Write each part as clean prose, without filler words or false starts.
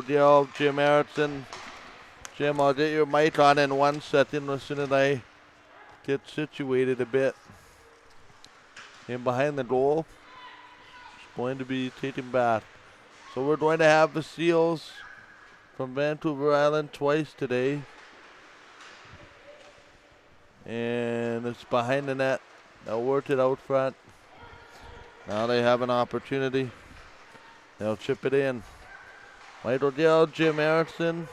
Deal, Jim Erickson. Jim, I'll get your mic on in 1 second as soon as I get situated a bit. In behind the goal, it's going to be taken back. So we're going to have the Seals from Vancouver Island twice today. And it's behind the net. They'll work it out front. Now they have an opportunity. They'll chip it in. Michael Dale, Jim Erickson.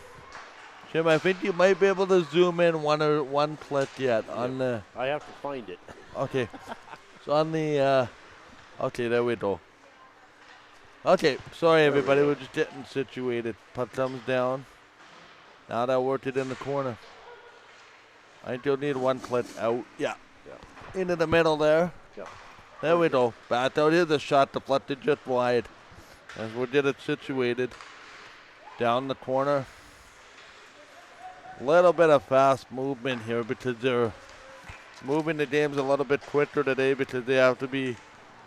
Jim, I think you might be able to zoom in one clip yet on the. I have to find it. Okay, so on the. Okay, there we go. Okay, sorry everybody, we're just getting situated. Puck comes down. Now they'll work it in the corner. I think you'll need one clip out. Yeah. Into the middle there. Yeah. There we go. Back out. Here's the shot deflected just wide. As we get it situated. Down the corner. Little bit of fast movement here because they're moving the games a little bit quicker today because they have to be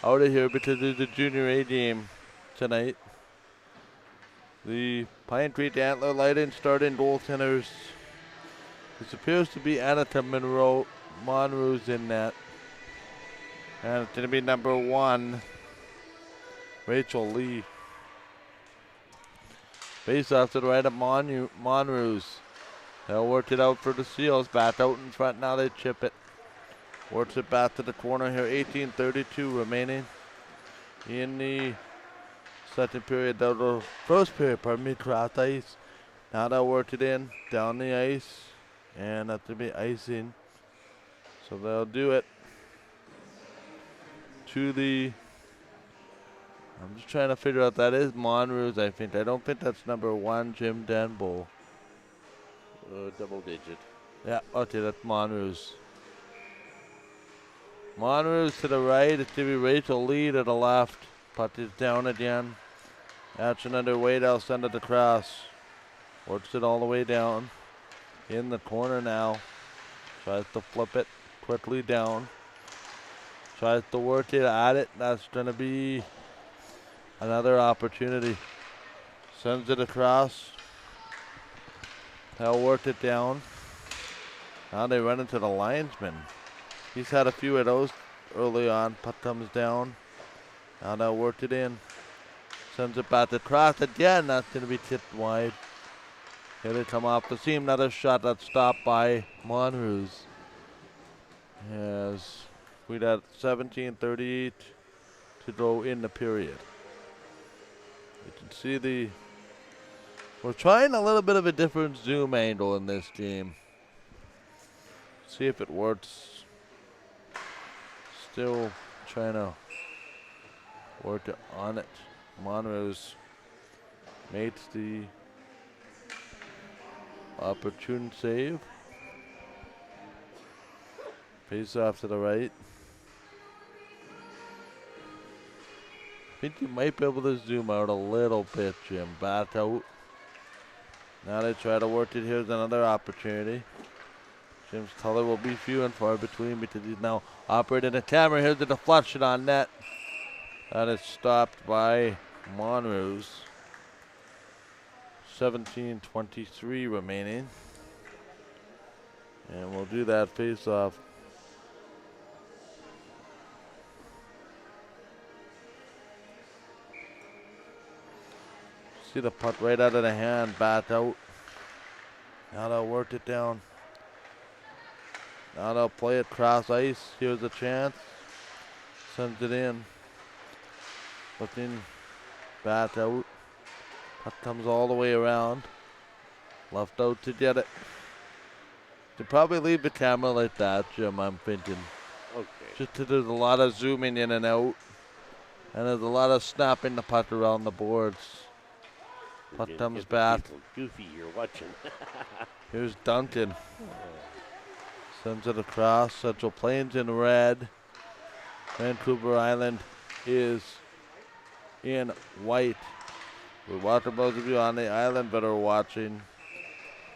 out of here because there's a Junior A game tonight. The Pine Creek Antler Lighting starting goaltenders. This appears to be Anita Monroe's in that. And it's going to be number 1, Rachel Lee. Face off to the right of Monroe's. They'll work it out for the Seals. Back out in front now. They chip it. Works it back to the corner here. 18:32 remaining in the second period. First period, pardon me, cross ice. Now they'll work it in down the ice. And that's going to be icing. So they'll do it to the. I'm just trying to figure out that is Monroe's, I think. I don't think that's number 1, Jim Denbo. Double digit. Yeah, okay, that's Monroe's. Monroe's to the right. It's going to be Rachel Lee to the left. Puck is down again. Action underway. They'll send it across. Works it all the way down. In the corner now. Tries to flip it quickly down. Tries to work it at it. That's going to be another opportunity. Sends it across. They'll work it down. Now they run into the linesman. He's had a few of those early on. Puck comes down. Now they'll work it in. Sends it back across again. That's going to be tipped wide. Here they come off the seam. Another shot that's stopped by Monroe's. As we got 17:38 to go in the period. You can see we're trying a little bit of a different zoom angle in this game. See if it works. Still trying to work on it. Monroe's makes the opportune save. Face off to the right. I think you might be able to zoom out a little bit, Jim. Back out. Now they try to work it. Here's another opportunity. Jim's color will be few and far between because he's now operating the camera. Here's the deflection on net. That is stopped by Monroe's. 17:23 remaining. And we'll do that face off. See the puck right out of the hand, back out. Now they'll work it down. Now they'll play it cross ice. Here's a chance. Sends it in. Looking back out. Puck comes all the way around. Left out to get it. You probably leave the camera like that, Jim, I'm thinking. Okay. Just 'cause there's a lot of zooming in and out. And there's a lot of snapping the puck around the boards. Puck comes back. Goofy, you're watching. Here's Duncan. Sends it across. Central Plains in red. Vancouver Island is in white. We welcome those of you on the island that are watching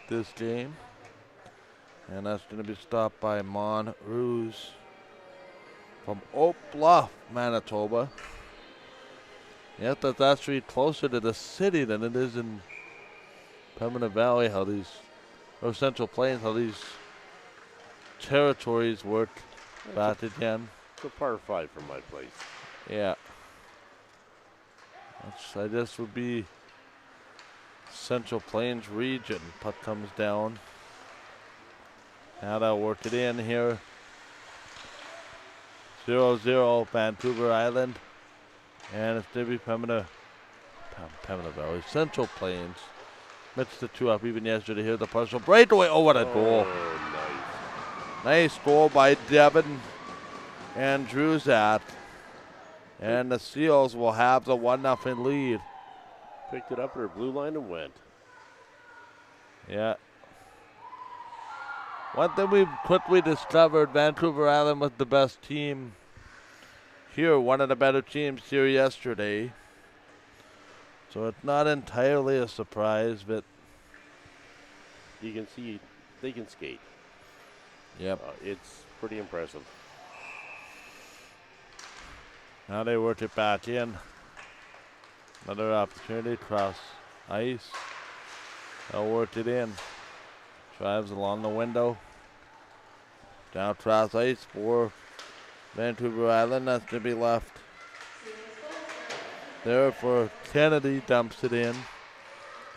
this game. And that's going to be stopped by Monroe's from Oak Bluff, Manitoba. Yep, that's actually closer to the city than it is in Pembina Valley, how these, or Central Plains, how these territories work. Bat again. It's a par 5 from my place. Yeah. I guess would be Central Plains region. Puck comes down. Now they'll work it in here. 0-0 Vancouver Island. And it's going to be Pembina Valley. Central Plains. Mixed the two up even yesterday. Here's the partial breakaway. Oh, what a goal. Nice goal by Devin Andrewzat. And the Seals will have the 1-0 lead. Picked it up at her blue line and went. Yeah. One thing we quickly discovered, Vancouver Island was the best team here, one of the better teams here yesterday. So it's not entirely a surprise, but You can see they can skate. yep. It's pretty impressive. Now they work it back in. Another opportunity, cross ice. They'll work it in. Drives along the window. Down cross ice for Vancouver Island. That's to be left there for Kennedy. Dumps it in.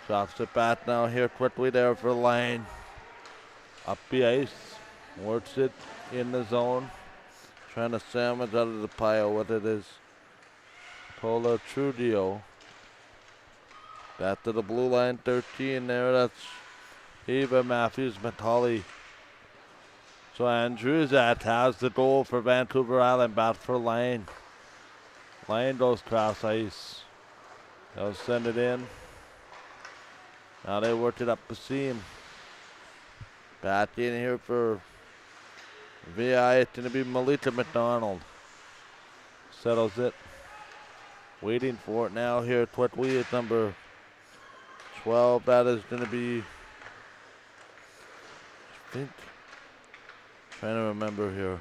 Drops it back now here quickly there for Lane. Up the ice. Works it in the zone. Trying to sandwich out of the pile what it is. Cola Trudio. Back to the blue line, 13 there. That's Eva Matthews-Matali. So Andrewzat has the goal for Vancouver Island. Back for Lane. Lane goes cross ice. They'll send it in. Now they work it up the seam. Back in here for VI. It's going to be Melita McDonald. Settles it. Waiting for it now here quickly at number 12. That is going to be, I think, trying to remember here.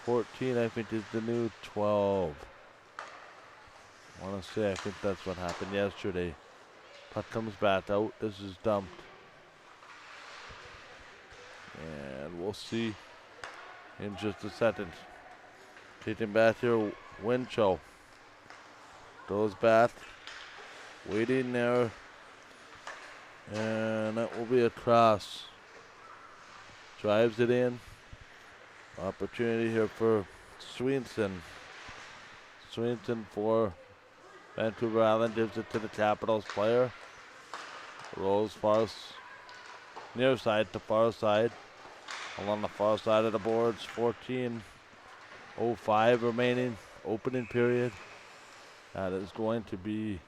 14, I think, is the new 12. I want to say, I think that's what happened yesterday. Puck comes back out. This is dumped. And we'll see in just a second. Taking back here, Winchell. Goes back. Waiting there. And that will be a cross. Drives it in. Opportunity here for Sweenson. Sweenson for Vancouver Island. Gives it to the Capitals player. Rolls far near side to far side. Along the far side of the boards. 14:05 remaining. Opening period. That is going to be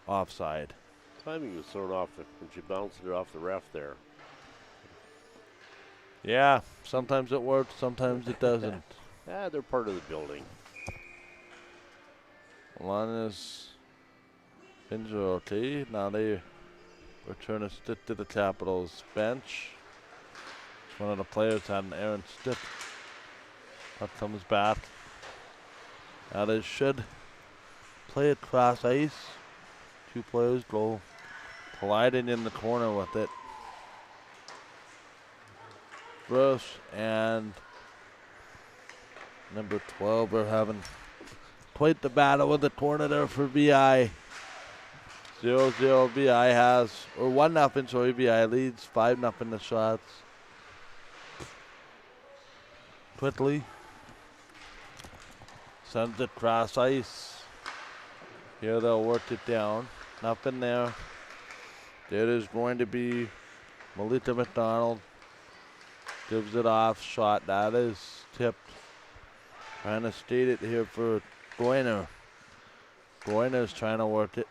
offside. Timing was sort of off when she bounced it off the ref there. Yeah, sometimes it works, sometimes it doesn't. They're part of the building. Linus Fingeroti. Now they return a stick to the Capitals bench. One of the players had an errant stick. That comes back. Now they should play it cross ice. Two players go colliding in the corner with it. Bruce and number 12 are having quite the battle with the corner there for VI. 0-0 VI has, or 1-0, sorry, VI leads 5-0 the shots. Quickly sends it cross ice. Here they'll work it down. Nothing there. There is going to be Melita McDonald. Gives it off. Shot. That is tipped. Trying to state it here for Goiner. Goiner's trying to work it.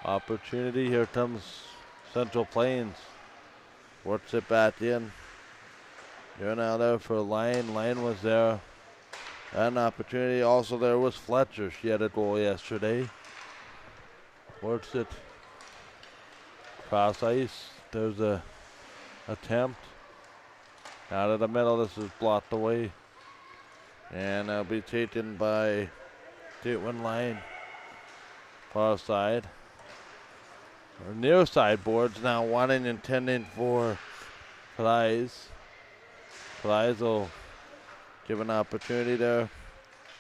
Opportunity. Here comes Central Plains. Works it back in. Here now there for Lane. Lane was there. An opportunity also there was Fletcher. She had a goal yesterday. Works it. Cross ice. There's a attempt. Out of the middle. This is blocked away. And that'll be taken by Caitlin Lane. Far side. Our near side boards now wanting and intending for Prize. Prize will give an opportunity there.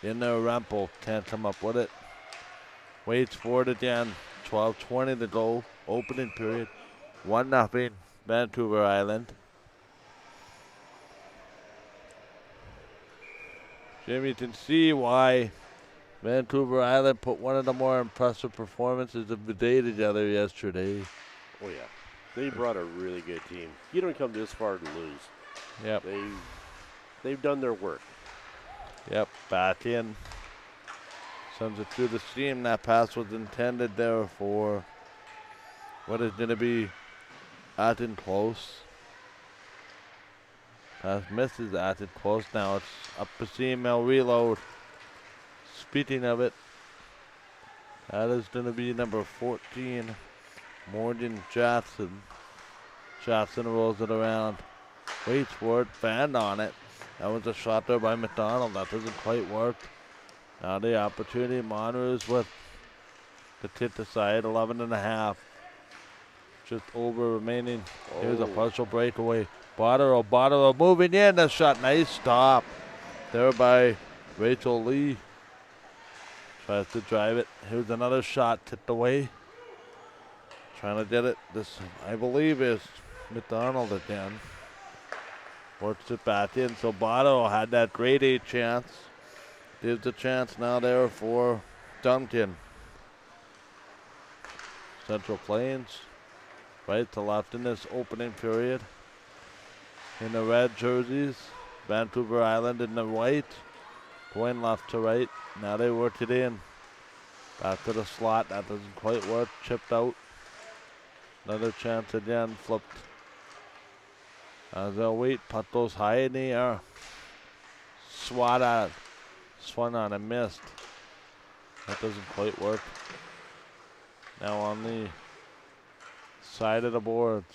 In there, Rempel can't come up with it. Waits for it again. 12:20 to go. Opening period. 1-0 Vancouver Island. Jim, you can see why Vancouver Island put one of the more impressive performances of the day together yesterday. Oh, yeah. They brought a really good team. You don't come this far to lose. Yep. They've done their work. Yep, back in. Sends it through the seam. That pass was intended there for what is going to be Atten close. Pass misses Atten close. Now it's up the seam. They'll reload. Speaking of it, that is going to be number 14, Morgan Jackson. Jackson rolls it around. Waits for it. Band on it. That was a shot there by McDonald. That doesn't quite work. Now the opportunity. Monroe's with the tip aside. 11.5. Just over remaining. Here's a partial breakaway. Botterill moving in. The shot. Nice stop there by Rachel Lee. Tries to drive it. Here's another shot tipped away. Trying to get it. This, I believe, is McDonald again. Works it back in. So Botterill had that grade A chance. Gives a chance now there for Duncan. Central Plains. Right to left in this opening period. In the red jerseys. Vancouver Island in the white. Going left to right. Now they work it in. Back to the slot. That doesn't quite work. Chipped out. Another chance again. Flipped. As they'll wait. Putt goes high in the air. Swat at it. Swung on and missed. That doesn't quite work. Now on the side of the boards.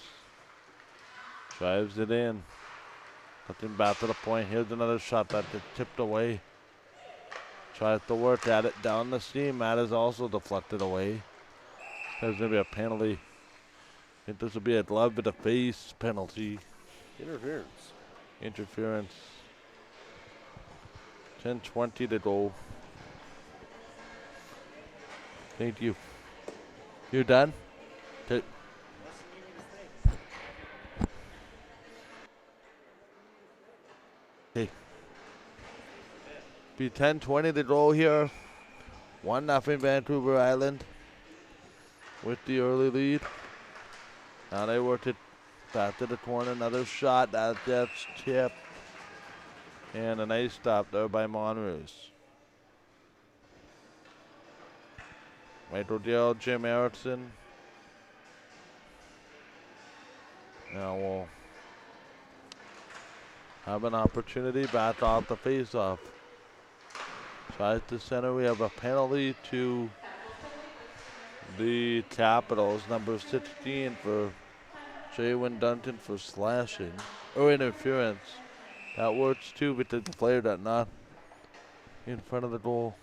Drives it in. Putting back to the point. Here's another shot that gets tipped away. Tries to work at it down the seam. That is also deflected away. There's going to be a penalty. I think this will be a glove to the face penalty. Interference. 10:20 to go. Thank you. You done? Okay. Be 10:20 to go here. 1-0 Vancouver Island with the early lead. Now they worked it back to the corner. Another shot. That's tipped. And a nice stop there by Monroes. Michael Dale, Jim Erickson. Now we'll have an opportunity back off the face-off. Tries to center. We have a penalty to the Capitals. Number 16 for Jaywin Duncan for slashing. Or interference. That works too, but the player that not in front of the goal.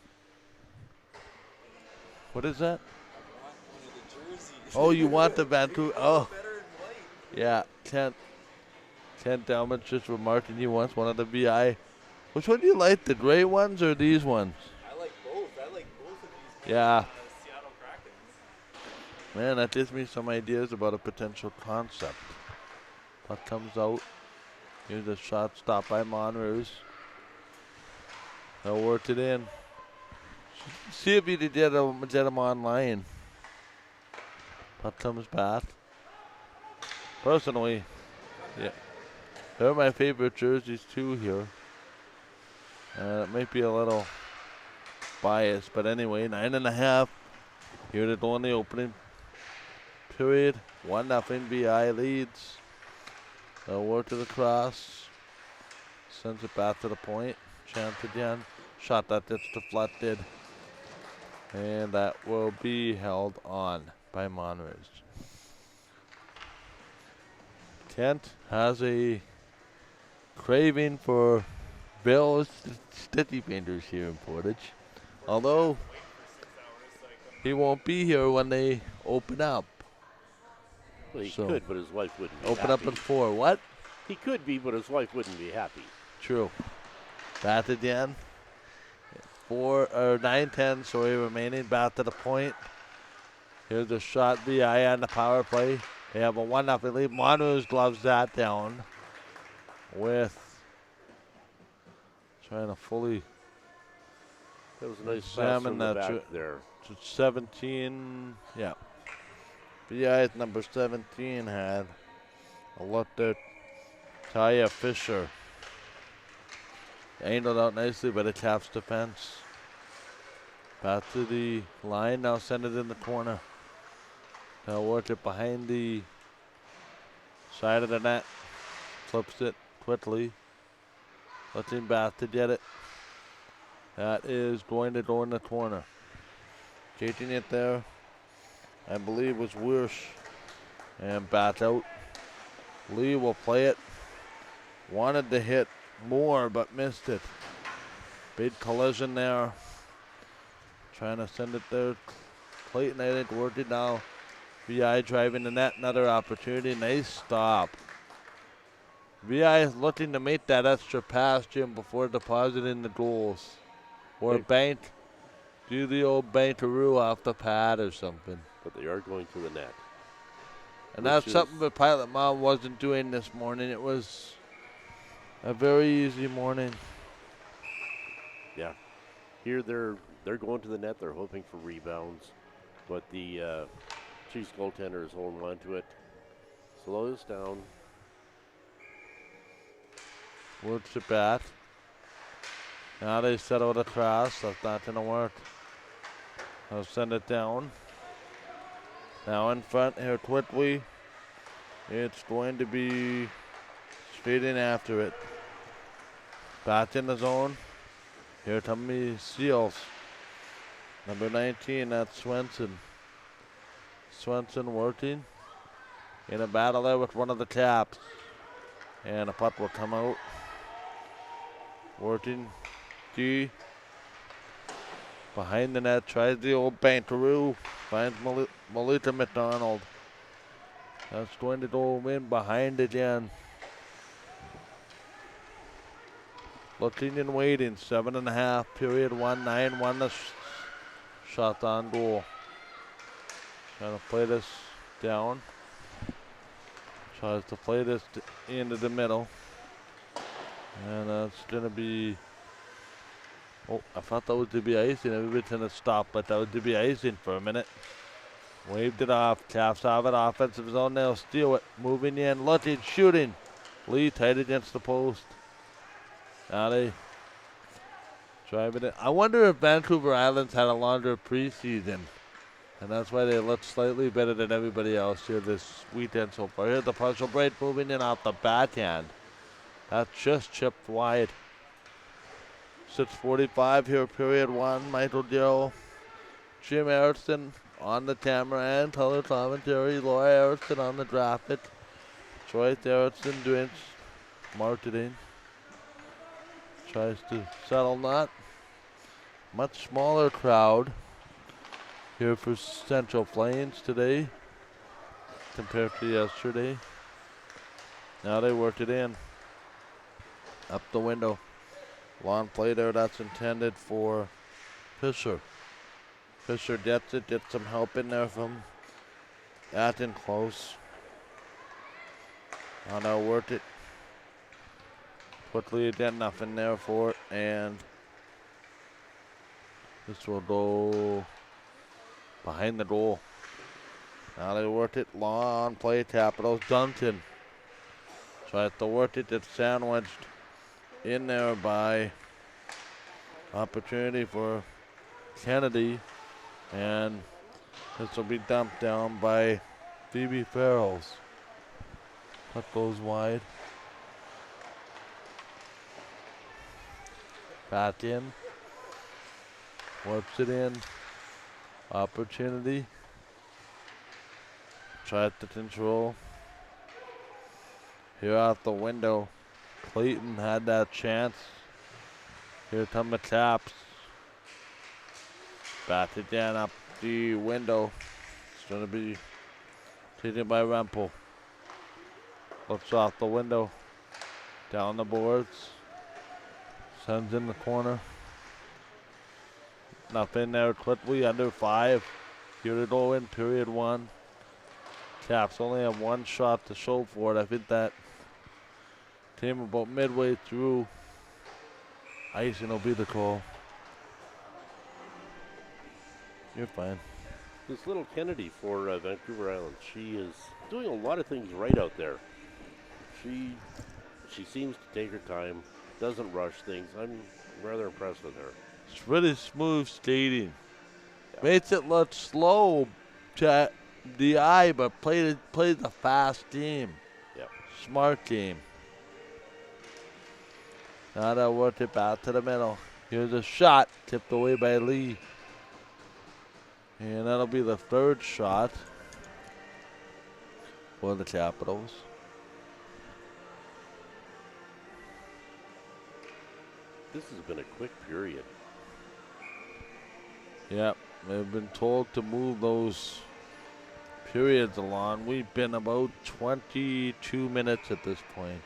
What is that? Oh, you want the Vancouver? Oh, yeah. Kent Delman just remarking he wants one of the VI. Which one do you like, the gray ones or these ones? I like both. I like both of these. Yeah. Seattle Krakens. Man, that gives me some ideas about a potential concept. Puck comes out. Here's a shot stopped by Monroes. They'll work it in. See if you can get them online. Puck comes back. Personally, yeah, they're my favorite jerseys too here. It might be a little biased, but anyway, 9.5. Here to go in the opening period. 1-0 VI leads. They'll work to the cross. Sends it back to the point. Chance again. Shot that gets deflected. And that will be held on by Monroes. Kent has a craving for Bill's Sticky Fingers here in Portage. Although he won't be here when they open up. Well, he So, could, but his wife wouldn't be open happy. up at 4. What? He could be, but his wife wouldn't be happy. True. Bat again. 9-10, sorry, remaining. Bat to the point. Here's a shot. VI on the power play. They have a 1-0 lead. Monroe's gloves that down with trying to fully That was a nice pass examine from the that. back there. 17, yeah. VI number 17 had a look at Taya Fisher. Angled out nicely by the Caps defense. Back to the line, now send it in the corner. Now work it behind the side of the net. Flips it quickly. Letting Bath to get it. That is going to go in the corner. Chasing it there, I believe was Wirsch. And Bath out. Lee will play it. Wanted to hit more, but missed it. Big collision there. Trying to send it there. Clayton, I think, worked it now. VI driving the net, another opportunity. Nice stop. VI is looking to make that extra pass, Jim, before depositing the goals. Or bank, do the old bankaroo off the pad or something. But they are going to the net. And that's something that Pilot Mom wasn't doing this morning. It was a very easy morning. Yeah. Here they're going to the net. They're hoping for rebounds. But the Chiefs goaltender is holding on to it. Slows down. Works it back. Now they settle the cross. That's not going to work. They'll send it down. Now in front here quickly. It's going to be straight in after it. Back in the zone. Here comes Seals. Number 19, that's Swenson. Swenson working in a battle there with one of the Caps. And a puck will come out. Working D. Behind the net, tries the old bankaroo. Finds Melita McDonald. That's going to go in behind again. Looking and waiting. 7.5, period 1, 9-1 the shot on goal. Trying to play this down. Tries to play this into the middle. And that's going to be... Oh, I thought that was to be icing. Everybody's going to stop, but that was to be icing for a minute. Waved it off. Caps have it. Offensive zone. They'll steal it. Moving in. Looking. Shooting. Lee tight against the post. Now they driving it. I wonder if Vancouver Islands had a longer preseason. And that's why they look slightly better than everybody else here this weekend so far. Here's the partial break moving in off the backhand. That's just chipped wide. 6:45 here, period 1. Michael Gill, Jim Erickson on the camera and color commentary. Laura Erickson on the graphic. Troy Erickson doing marketing. Tries to settle not. Much smaller crowd here for Central Plains today compared to yesterday. Now they work it in. Up the window. Long play there, that's intended for Fisher. Fisher gets it, gets some help in there from Atten close. Now they'll work it quickly again, nothing there for it, and this will go behind the goal. Now they work it, long play, Capitals. Duncan tries to work it, it's sandwiched in there by opportunity for Kennedy, and this will be dumped down by Phoebe Farrells. Puck goes wide. Back in. Works it in. Opportunity. Tries to control. Here out the window. Clayton had that chance. Here come the Caps. Back again up the window. It's going to be Taken by Rempel. Looks off the window. Down the boards. Sends in the corner. Nothing there quickly. Under 5. Here to go in period 1. Caps only have 1 shot to show for it. I think that came about midway through. Icing will be the call. You're fine. This little Kennedy for Vancouver Island, she is doing a lot of things right out there. She seems to take her time, doesn't rush things. I'm rather impressed with her. It's really smooth skating. Yeah. Makes it look slow to the eye, but plays a fast game. Yep. Smart game. Now they'll work it back to the middle. Here's a shot tipped away by Lee. And that'll be the 3rd shot for the Capitals. This has been a quick period. Yep, they've been told to move those periods along. We've been about 22 minutes at this point.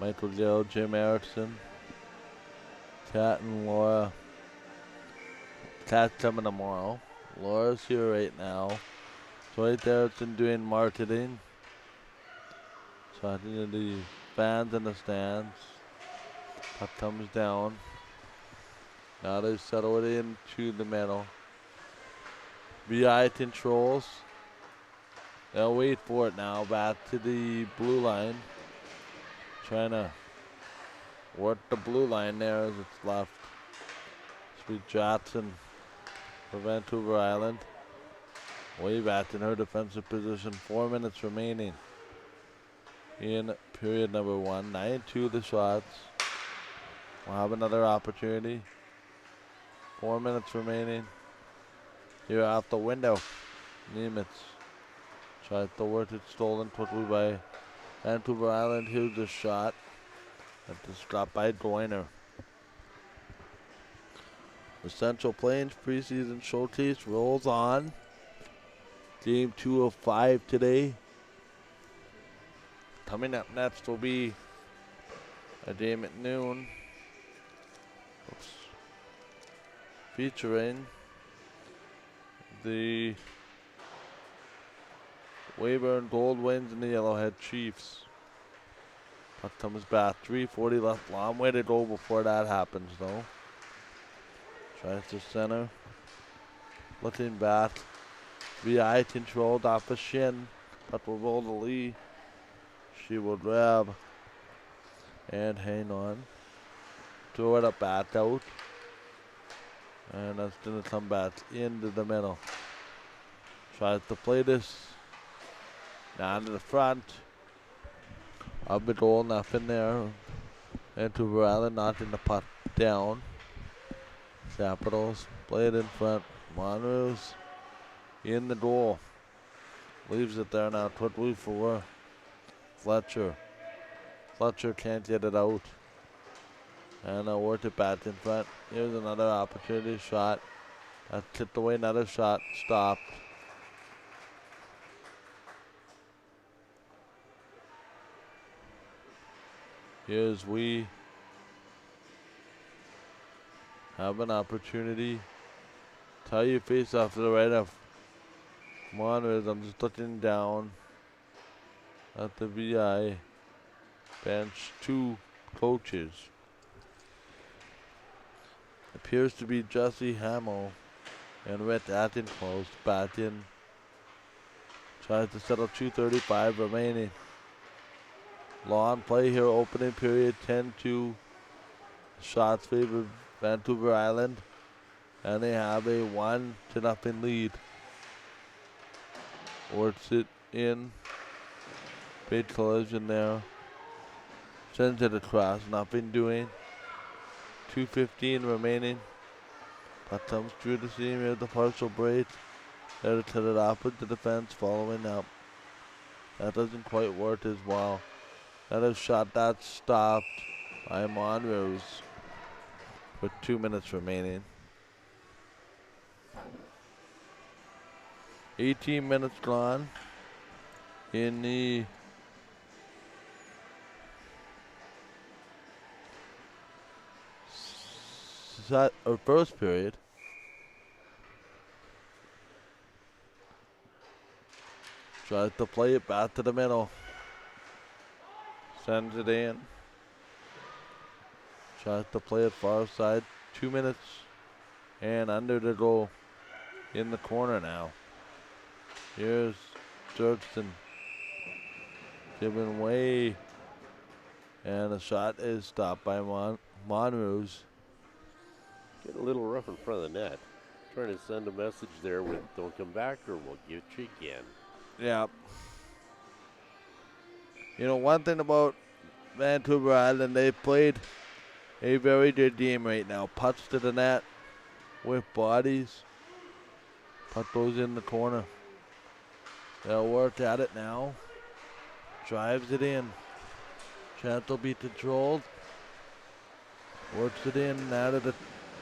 Michael Gill, Jim Erickson, Kat and Laura. Kat's coming tomorrow. Laura's here right now. Dwight Erickson doing marketing. Talking to the fans in the stands. Puck comes down. Now they settle it into the middle. VI controls. They'll wait for it now. Back to the blue line. Trying to work the blue line there as it's left. Sweet Johnson for Vancouver Island. Way back in her defensive position. 4 minutes remaining in period number 1. 9-2 the shots. We'll have another opportunity. 4 minutes remaining. Here out the window. Nemitz tries to work it, stolen quickly by Vancouver Island. Here's the shot. That's stopped by Goiner. The Central Plains preseason showcase rolls on. Game 2 of 5 today. Coming up next will be a game at noon. Featuring the Weyburn Gold Wings and the Yellowhead Chiefs. Puck comes back. 3:40 left. Long way to go before that happens, though. Tries to center. Looking back. VI controlled off the shin. Puck will roll to Lee. She will grab and hang on. Throw it up back out. And that's going to come back into the middle. Tries to play this down to the front of the goal. Nothing there. Vancouver Island knocking the puck down. Capitals play it in front. Monroe's in the goal. Leaves it there now quickly for Fletcher. Fletcher can't get it out. And I'll work it back in front. Here's another opportunity shot. That's tipped away, another shot. Stopped. Here's we have an opportunity. Tie your face off to the right of. Come on, Riz. I'm just looking down at the VI bench. 2 coaches. Appears to be Jesse Hamill and Rhett Atkinclose back in. Tries to settle 2:35 remaining. Long play here, opening period 10-2. Shots favor Vancouver Island. And they have a 1-0 lead. Works it in. Big collision there. Sends it across, nothing doing. 2:15 remaining. Puck comes through the seam here, the partial break. There to cut it off with the defense following up. That doesn't quite work as well. That is shot that's stopped by Monrose. with 2 minutes remaining. 18 minutes gone in the first period. Tries to play it back to the middle. Sends it in. Tries to play it far side. 2 minutes and under the goal in the corner now. Here's Dirksen giving way. And the shot is stopped by Monroes. Getting a little rough in front of the net. Trying to send a message there with don't come back or we'll get you again. Yeah. You know, one thing about Vancouver Island, they played a very good game right now. Putts to the net with bodies. Putt goes in the corner. They'll work at it now. Drives it in. Chance will be controlled. Works it in out of the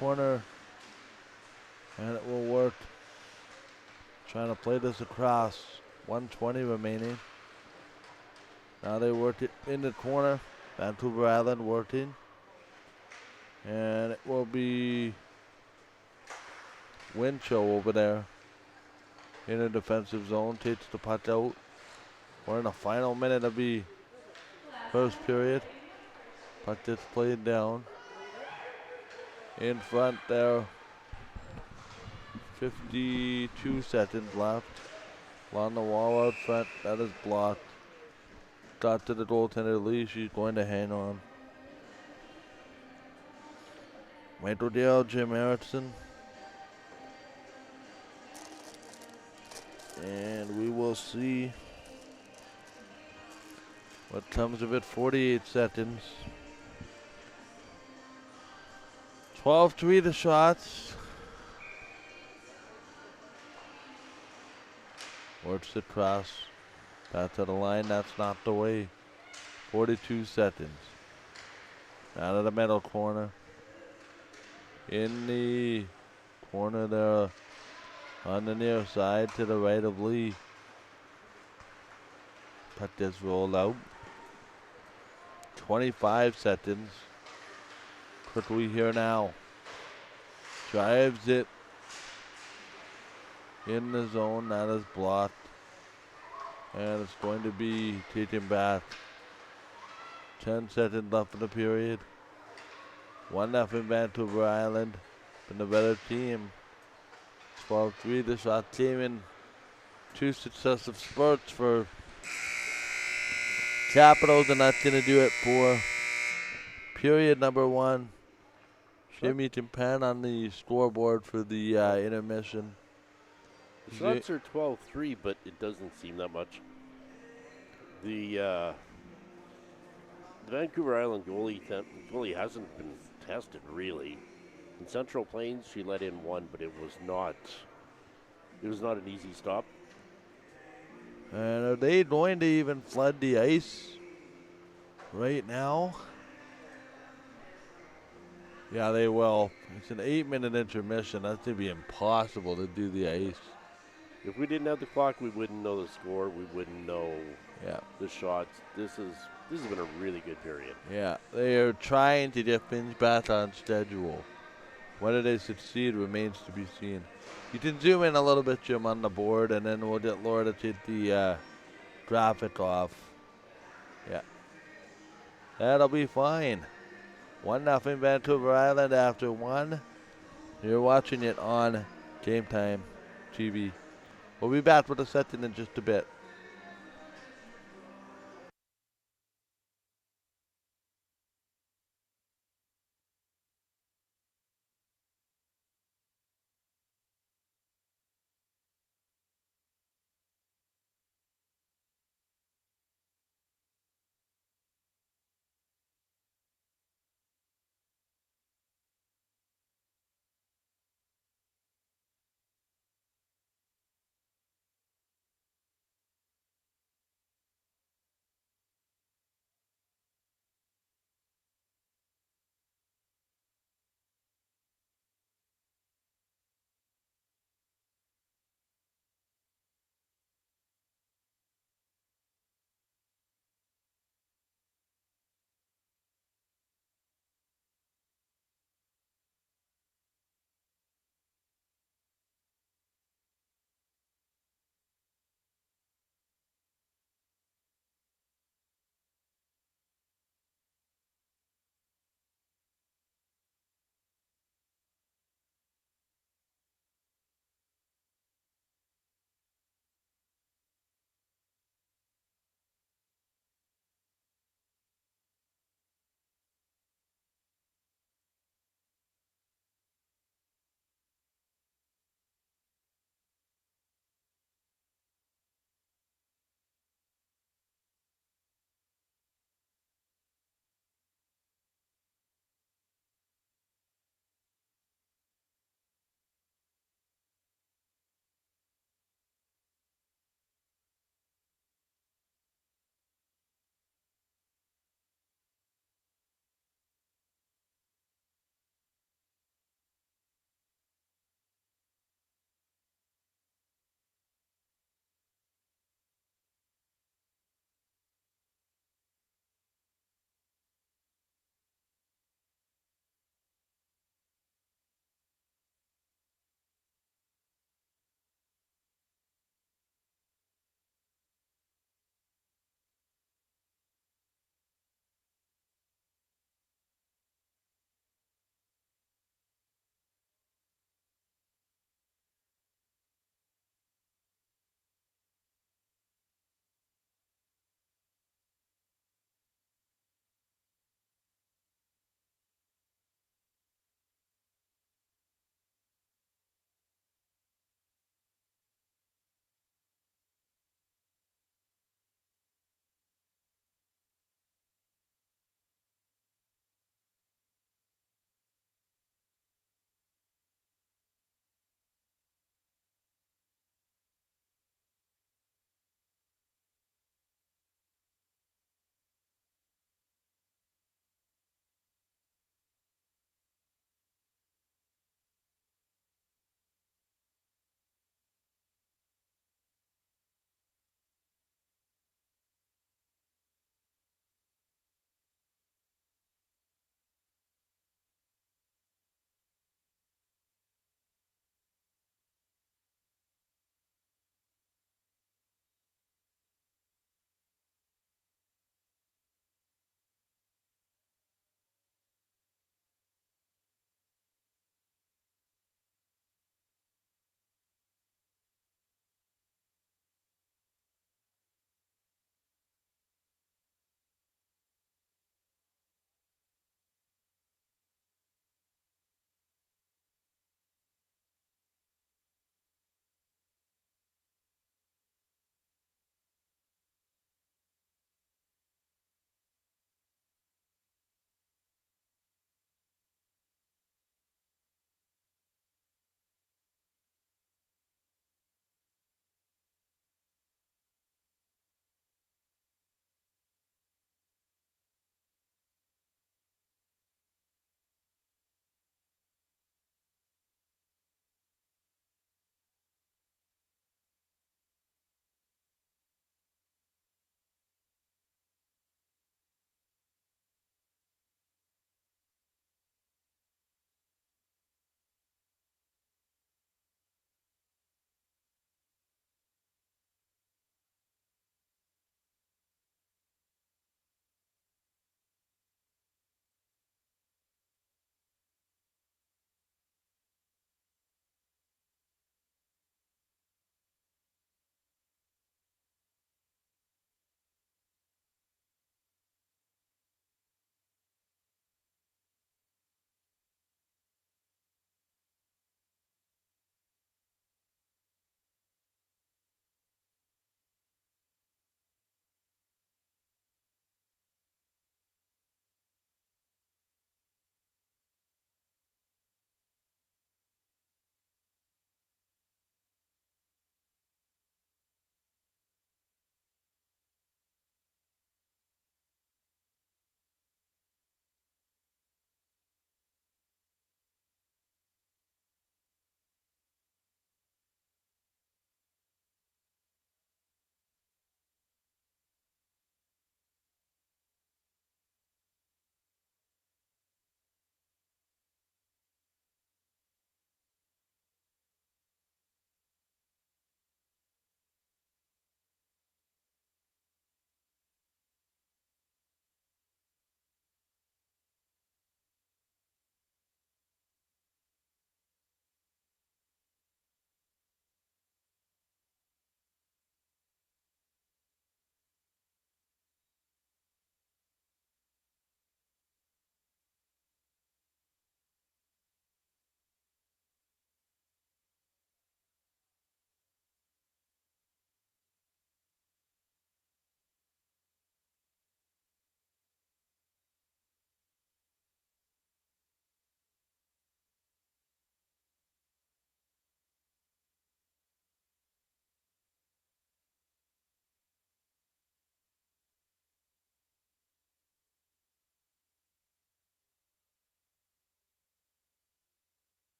corner. And it will work. Trying to play this across. 1:20 remaining. Now they work it in the corner. Vancouver Island working. And it will be Winchell over there in the defensive zone. Takes the puck out. We're in the final minute of the first period. Puck gets played down. In front there. 52 seconds left. Along the wall out front. That is blocked. Got to the goaltender Lee. She's going to hang on. Michael Dale, Jim Erickson. And we will see what comes of it. 48 seconds. 12-3 the shots. Works it cross. Back to the line. That's not the way. 42 seconds. Out of the middle corner. In the corner there. On the near side to the right of Lee. Puck gets rolled out. 25 seconds. Quickly here now. Drives it in the zone. That is blocked. And it's going to be taken back. 10 seconds left in the period. 1-0 Vancouver Island. Been the better team. 12-3. The shot came in 2 successive spurts for Capitals, and that's going to do it for period number 1. Jimmy Timpan on the scoreboard for the intermission. The shots are 12-3, but it doesn't seem that much. The Vancouver Island goalie hasn't been tested really. In Central Plains, she let in 1, but it was not an easy stop. And are they going to even flood the ice right now? Yeah, they will. It's an 8-minute intermission. That's going to be impossible to do the ice. If we didn't have the clock, we wouldn't know the score. We wouldn't know the shots. This has been a really good period. Yeah, they are trying to get things back on schedule. Whether they succeed remains to be seen. You can zoom in a little bit, Jim, on the board, and then we'll get Laura to take the graphic off. Yeah. That'll be fine. 1-0 Vancouver Island after 1. You're watching it on Game Time TV. We'll be back with the second in just a bit.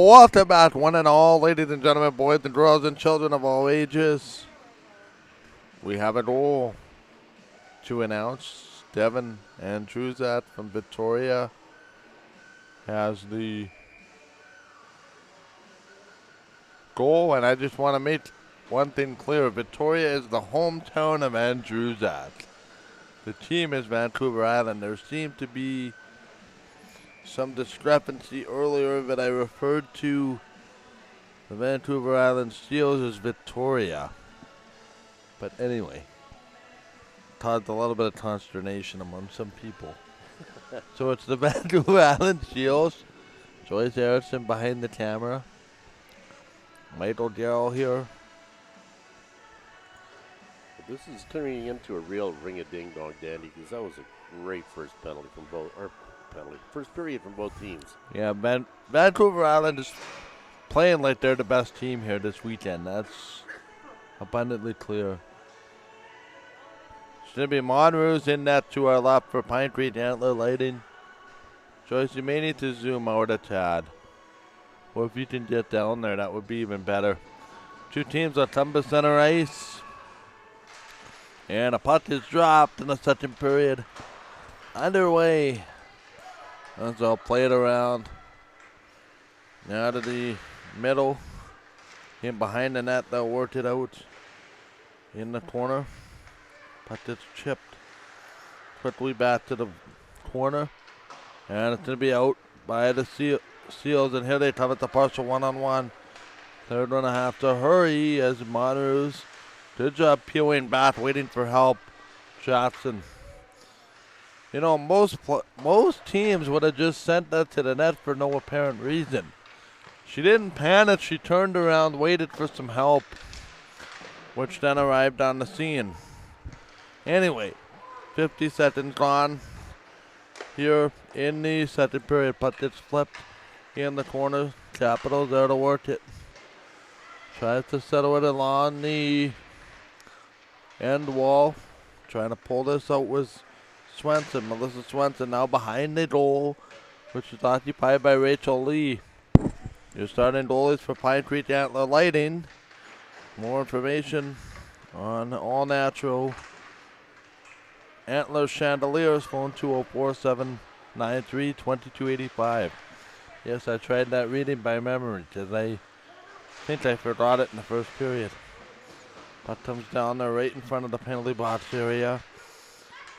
welcome back, one and all, ladies and gentlemen, boys and girls and children of all ages. We have a goal to announce. Devin Andrewzat from Victoria has the goal, and I just want to make one thing clear. Victoria is the hometown of Andrewzat. The team is Vancouver Island. There seemed to be some discrepancy earlier that I referred to the Vancouver Island Steelers as Victoria. But anyway, caused a little bit of consternation among some people. So it's the Vancouver Island Steelers. Joyce Harrison behind the camera. Michael Darrell here. This is turning into a real ring-a-ding-dong dandy because that was a great first penalty from both, or first period from both teams. Yeah, Vancouver Island is playing like they're the best team here this weekend. That's abundantly clear. It's going to be Monroe's in net to our left for Pine Creek Antler Lighting. Joyce, you may need to zoom out a tad. Or if you can get down there, that would be even better. Two teams on Tumba Center ice. And a puck is dropped in the second period. Underway. As I'll play it around. Now to the middle. In behind the net, they'll work it out. In the corner. Puck is chipped. Quickly back to the corner. And it's going to be out by the Seals. And here they come at the partial one-on-one. They're going to have to hurry as Monroe's. Good job peeling back, waiting for help. Jackson. You know, most teams would have just sent that to the net for no apparent reason. She didn't panic. She turned around, waited for some help, which then arrived on the scene. Anyway, 50 seconds gone here in the second period. Puck gets flipped in the corner. Capitals there to work it. Tries to settle it along the end wall. Trying to pull this out was Swenson. Melissa Swenson now behind the goal, which is occupied by Rachel Lee. Your starting goalies for Pine Creek Antler Lighting. More information on All Natural Antler Chandeliers. Phone 204-793-2285. Yes, I tried that reading by memory because I think I forgot it in the first period. Puck comes down there right in front of the penalty box area.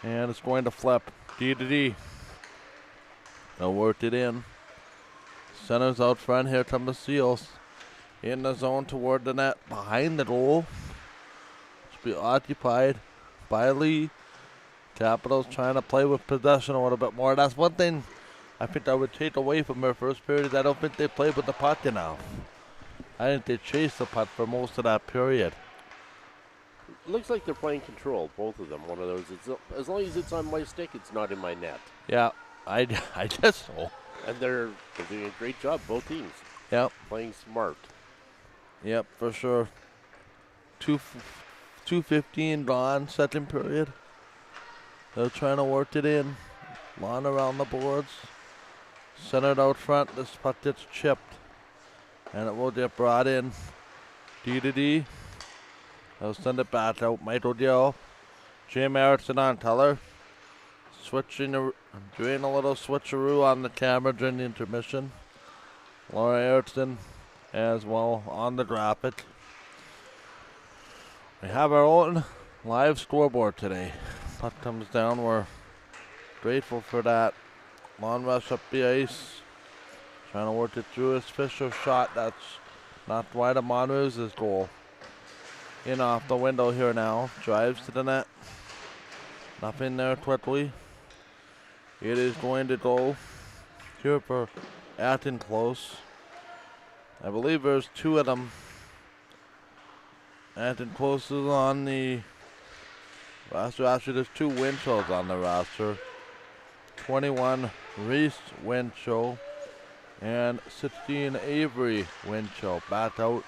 And it's going to flip. D to D. They'll work it in. Centers out front. Here come the Seals. In the zone toward the net. Behind the goal. Should be occupied by Lee. Capitals trying to play with possession a little bit more. That's one thing I think I would take away from their first period. I don't think they played with the puck enough. I think they chased the puck for most of that period. It looks like they're playing control, both of them. One of those. As long as it's on my stick, it's not in my net. Yeah, I guess so. And they're doing a great job, both teams. Yep. Playing smart. Yep, for sure. 2:15 gone, second period. They're trying to work it in. Lawn around the boards. Centered out front. This puck gets chipped. And it will get brought in. D to D. They'll send it back out. Michael Gill. Jim Erickson on Teller. Doing a little switcheroo on the camera during the intermission. Laura Erickson as well on the graphic. We have our own live scoreboard today. Puck comes down. We're grateful for that. Long rush up the ice. Trying to work it through his Fisher shot. That's not wide of Monroe's goal. In off the window here now. Drives to the net. Nothing there quickly. It is going to go here for Acton Close. I believe there's two of them. Acton Close is on the roster. Actually, there's two Winshells on the roster. 21 Reese Winchell and 16 Avery Winchell. Back out.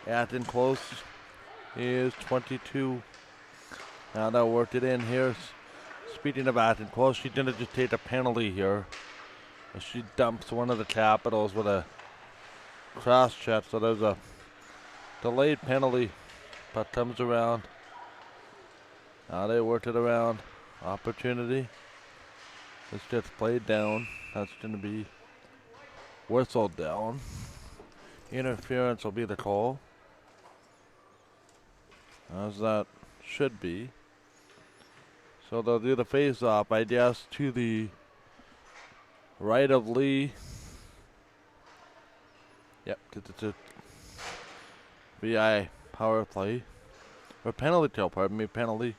Acton Close is 22. Now they'll work it in here. Speaking of Acton Close, she didn't just take a penalty here. She dumps one of the Capitals with a cross check, so there's a delayed penalty. Puck comes around. Now they work it around. Opportunity. This gets played down. That's going to be whistled down. Interference will be the call. As that should be. So they'll do the face-off, I guess, to the right of Lee. Yep, VI power play. Or penalty kill, pardon me, penalty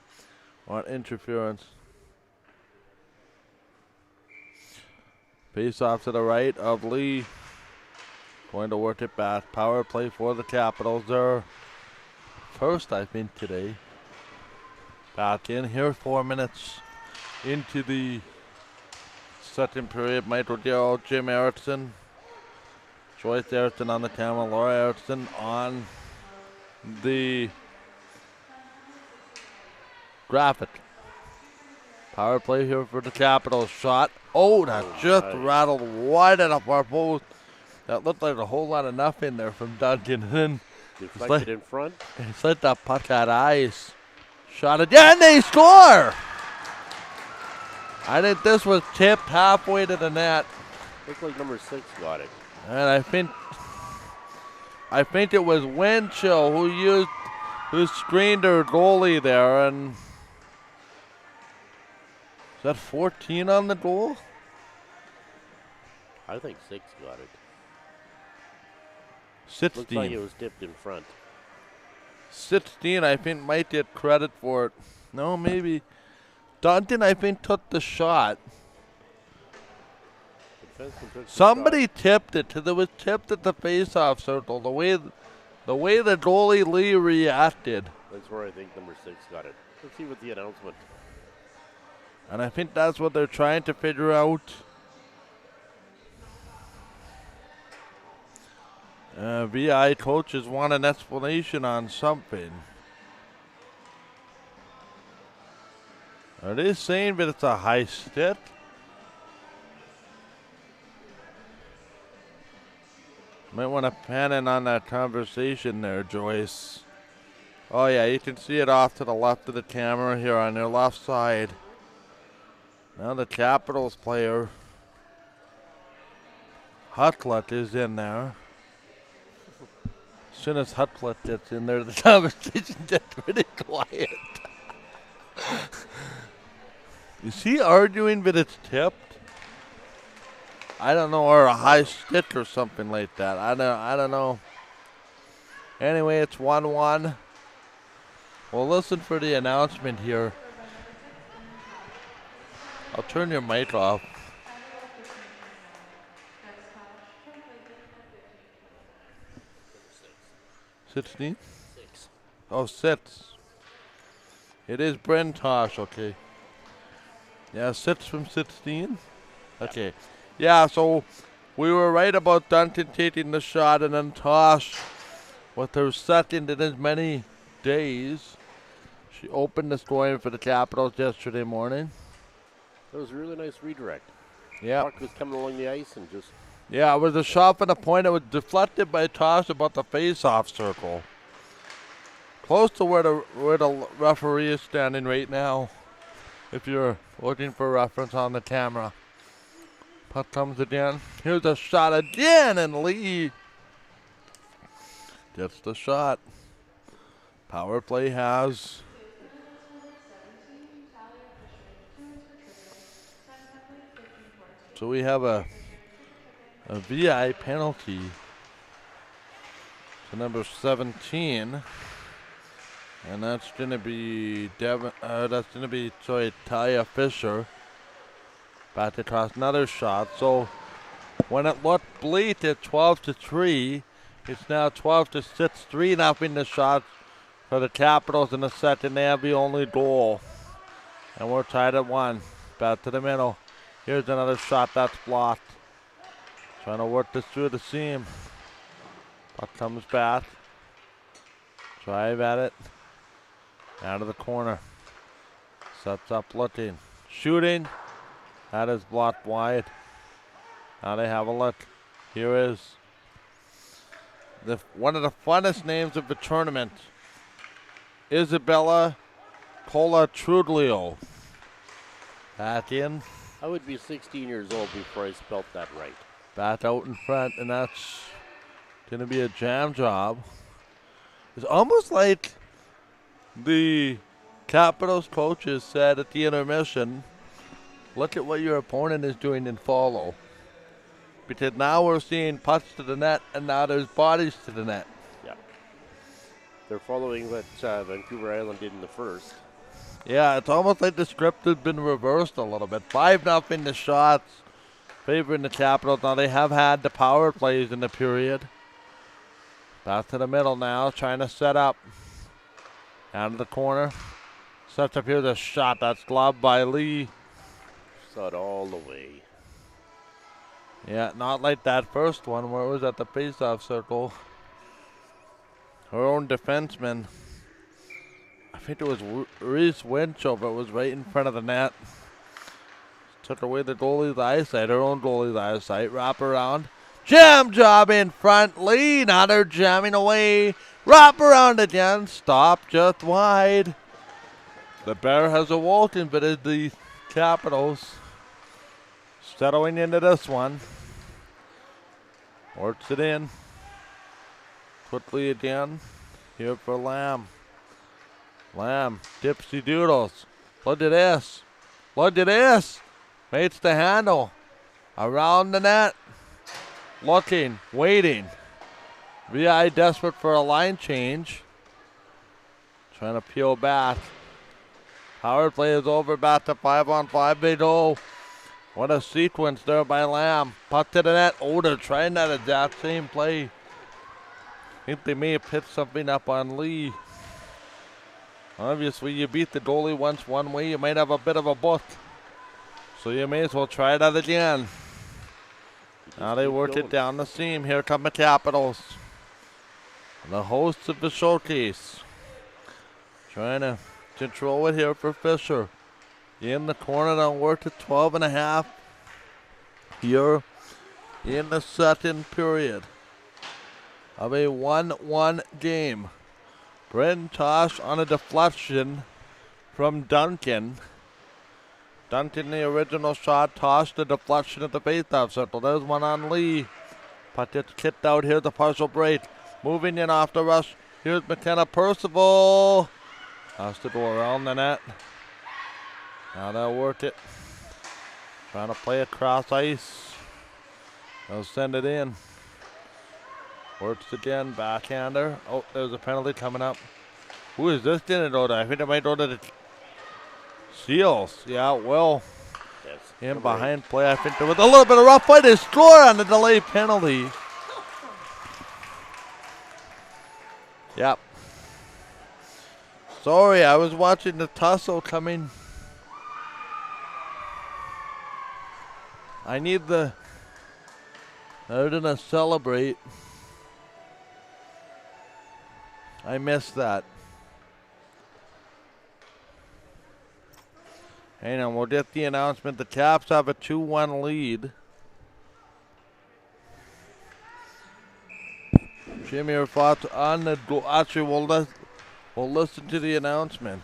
on interference. Face-off to the right of Lee. Going to work it back. Power play for the Capitals. They're first, I think, today. Back in here, 4 minutes into the second period. Michael Darrow, Jim Erickson, Joyce Erickson on the camera, Laura Erickson on the graphic. Power play here for the Capitals. Shot. Oh, that just rattled wide enough our post. That looked like a whole lot of nothing there from Duncan. And then deflected in front. It's like that puck had eyes. Shot it. Yeah, and they score! I think this was tipped halfway to the net. Looks like number 6 got it. And I think it was Winchell who screened her goalie there, and is that 14 on the goal? I think 6 got it. 16. Looks like it was tipped in front. 16, I think, might get credit for it. No, maybe. Duncan, I think, took the shot. Somebody tipped it. It was tipped at the face-off circle. The way the goalie Lee reacted. That's where I think number 6 got it. Let's see what the announcement. And I think that's what they're trying to figure out. VI coaches want an explanation on something. Are they saying that it's a high stick? Might want to pan in on that conversation there, Joyce. Oh yeah, you can see it off to the left of the camera here on their left side. Now the Capitals player, Hucklet, is in there. As soon as Hucklet gets in there, the conversation gets really quiet. Is he arguing that it's tipped? I don't know, or a high stick or something like that. I don't know. Anyway, it's 1-1. Well, listen for the announcement here. I'll turn your mic off. 16? 6. Oh, 6. It is Brentosh, okay. Yeah, 6 from 16. Okay. Yeah, so we were right about Duncan taking the shot, and then Tosh, with her second in as many days, she opened the scoring for the Capitals yesterday morning. That was a really nice redirect. Yeah. Puck was coming along the ice and just... Yeah, it was a shot from the point. It was deflected by Tosh about the face-off circle. Close to where the referee is standing right now, if you're looking for reference on the camera. Puck comes again. Here's a shot again, and Lee gets the shot. Power play has. So we have a VI penalty to number 17, and that's going to be Taya Fisher. Back across another shot. So when it looked bleak at 12-3, it's now 12-6, 3-0 the shot for the Capitals in the second. They have the only goal, and we're tied at 1. Back to the middle. Here's another shot that's blocked. Trying to work this through the seam. Puck comes back. Drive at it. Out of the corner. Sets up looking. Shooting. That is blocked wide. Now they have a look. Here is one of the funnest names of the tournament, Isabella Cola-Trudlio. Back in. I would be 16 years old before I spelt that right. Back out in front, and that's going to be a jam job. It's almost like the Capitals coaches said at the intermission, look at what your opponent is doing and follow. Because now we're seeing putts to the net, and now there's bodies to the net. Yeah. They're following what Vancouver Island did in the first. Yeah, it's almost like the script has been reversed a little bit. 5-0 the shots, favoring the Capitals. Now they have had the power plays in the period. Back to the middle now, trying to set up. Out of the corner. Sets up here the shot. That's gloved by Lee. Saw it all the way. Yeah, not like that first one where it was at the faceoff circle. Her own defenseman. I think it was Reese Winchell, but it was right in front of the net. Took away the goalie's eyesight, her own goalie's eyesight. Wrap around. Jam job in front. Lee, now they're jamming away. Wrap around again. Stop just wide. The Bear has awoken, but it's the Capitals settling into this one. Works it in. Quickly again. Here for Lamb. Lamb, Dipsy Doodles. Look at this. Look at this. Makes the handle. Around the net. Looking, waiting. VI desperate for a line change. Trying to peel back. Power play is over. Back to 5-on-5. They go. What a sequence there by Lamb. Puck to the net. Oh, they're trying that exact same play. I think they may have picked something up on Lee. Obviously, you beat the goalie once one way, you might have a bit of a book. So you may as well try that again. Now they work it down the seam. Here come the Capitals. The hosts of the showcase. Trying to control it here for Fisher. In the corner, now work at 12.5. Here in the second period of a 1-1 game. Brent Tosh on a deflection from Duncan. Duncan the original shot. Tosh the deflection at the faceoff circle. There's one on Lee. Puck gets kicked out. Here's a partial break. Moving in off the rush. Here's McKenna Percival. Has to go around the net. Now they'll work it. Trying to play across ice. They'll send it in. Works again, backhander. Oh, there's a penalty coming up. Who is this going to go to? I think it might go to the Seals. Yeah, well, Yes. in behind play. I think there was a little bit of rough play. They score on the delay penalty. Yep. Sorry, I was watching the tussle coming. I need the... They're going to celebrate. I missed that. Hang on, we'll get the announcement. The Caps have a 2-1 lead. Jimmy, your thoughts on the goal? Actually, we'll listen to the announcement.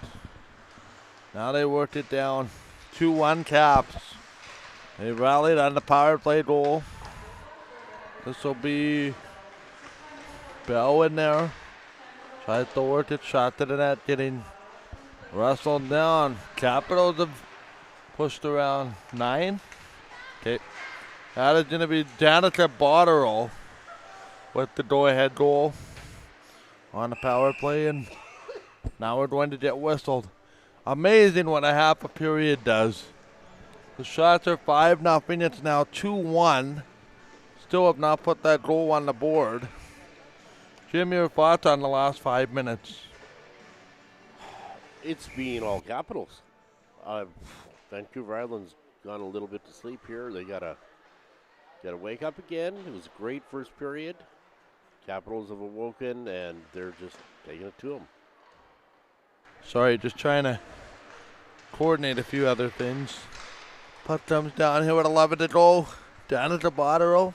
Now they worked it down. 2-1 Caps. They rallied on the power play goal. This will be Bell in there. Tries to work it, shot to the net, getting wrestled down. Capitals have pushed around 9. Okay. That is going to be Danica Botterill with the go-ahead goal on the power play, and now we're going to get whistled. Amazing what a half a period does. The shots are 5-0. It's now 2-1. Still have not put that goal on the board. Jim, your thoughts on the last 5 minutes? It's being all Capitals. Vancouver Island's gone a little bit to sleep here. They gotta wake up again. It was a great first period. Capitals have awoken, and they're just taking it to them. Sorry, just trying to coordinate a few other things. Puck comes down here with 11 to go. Down at the Botterill.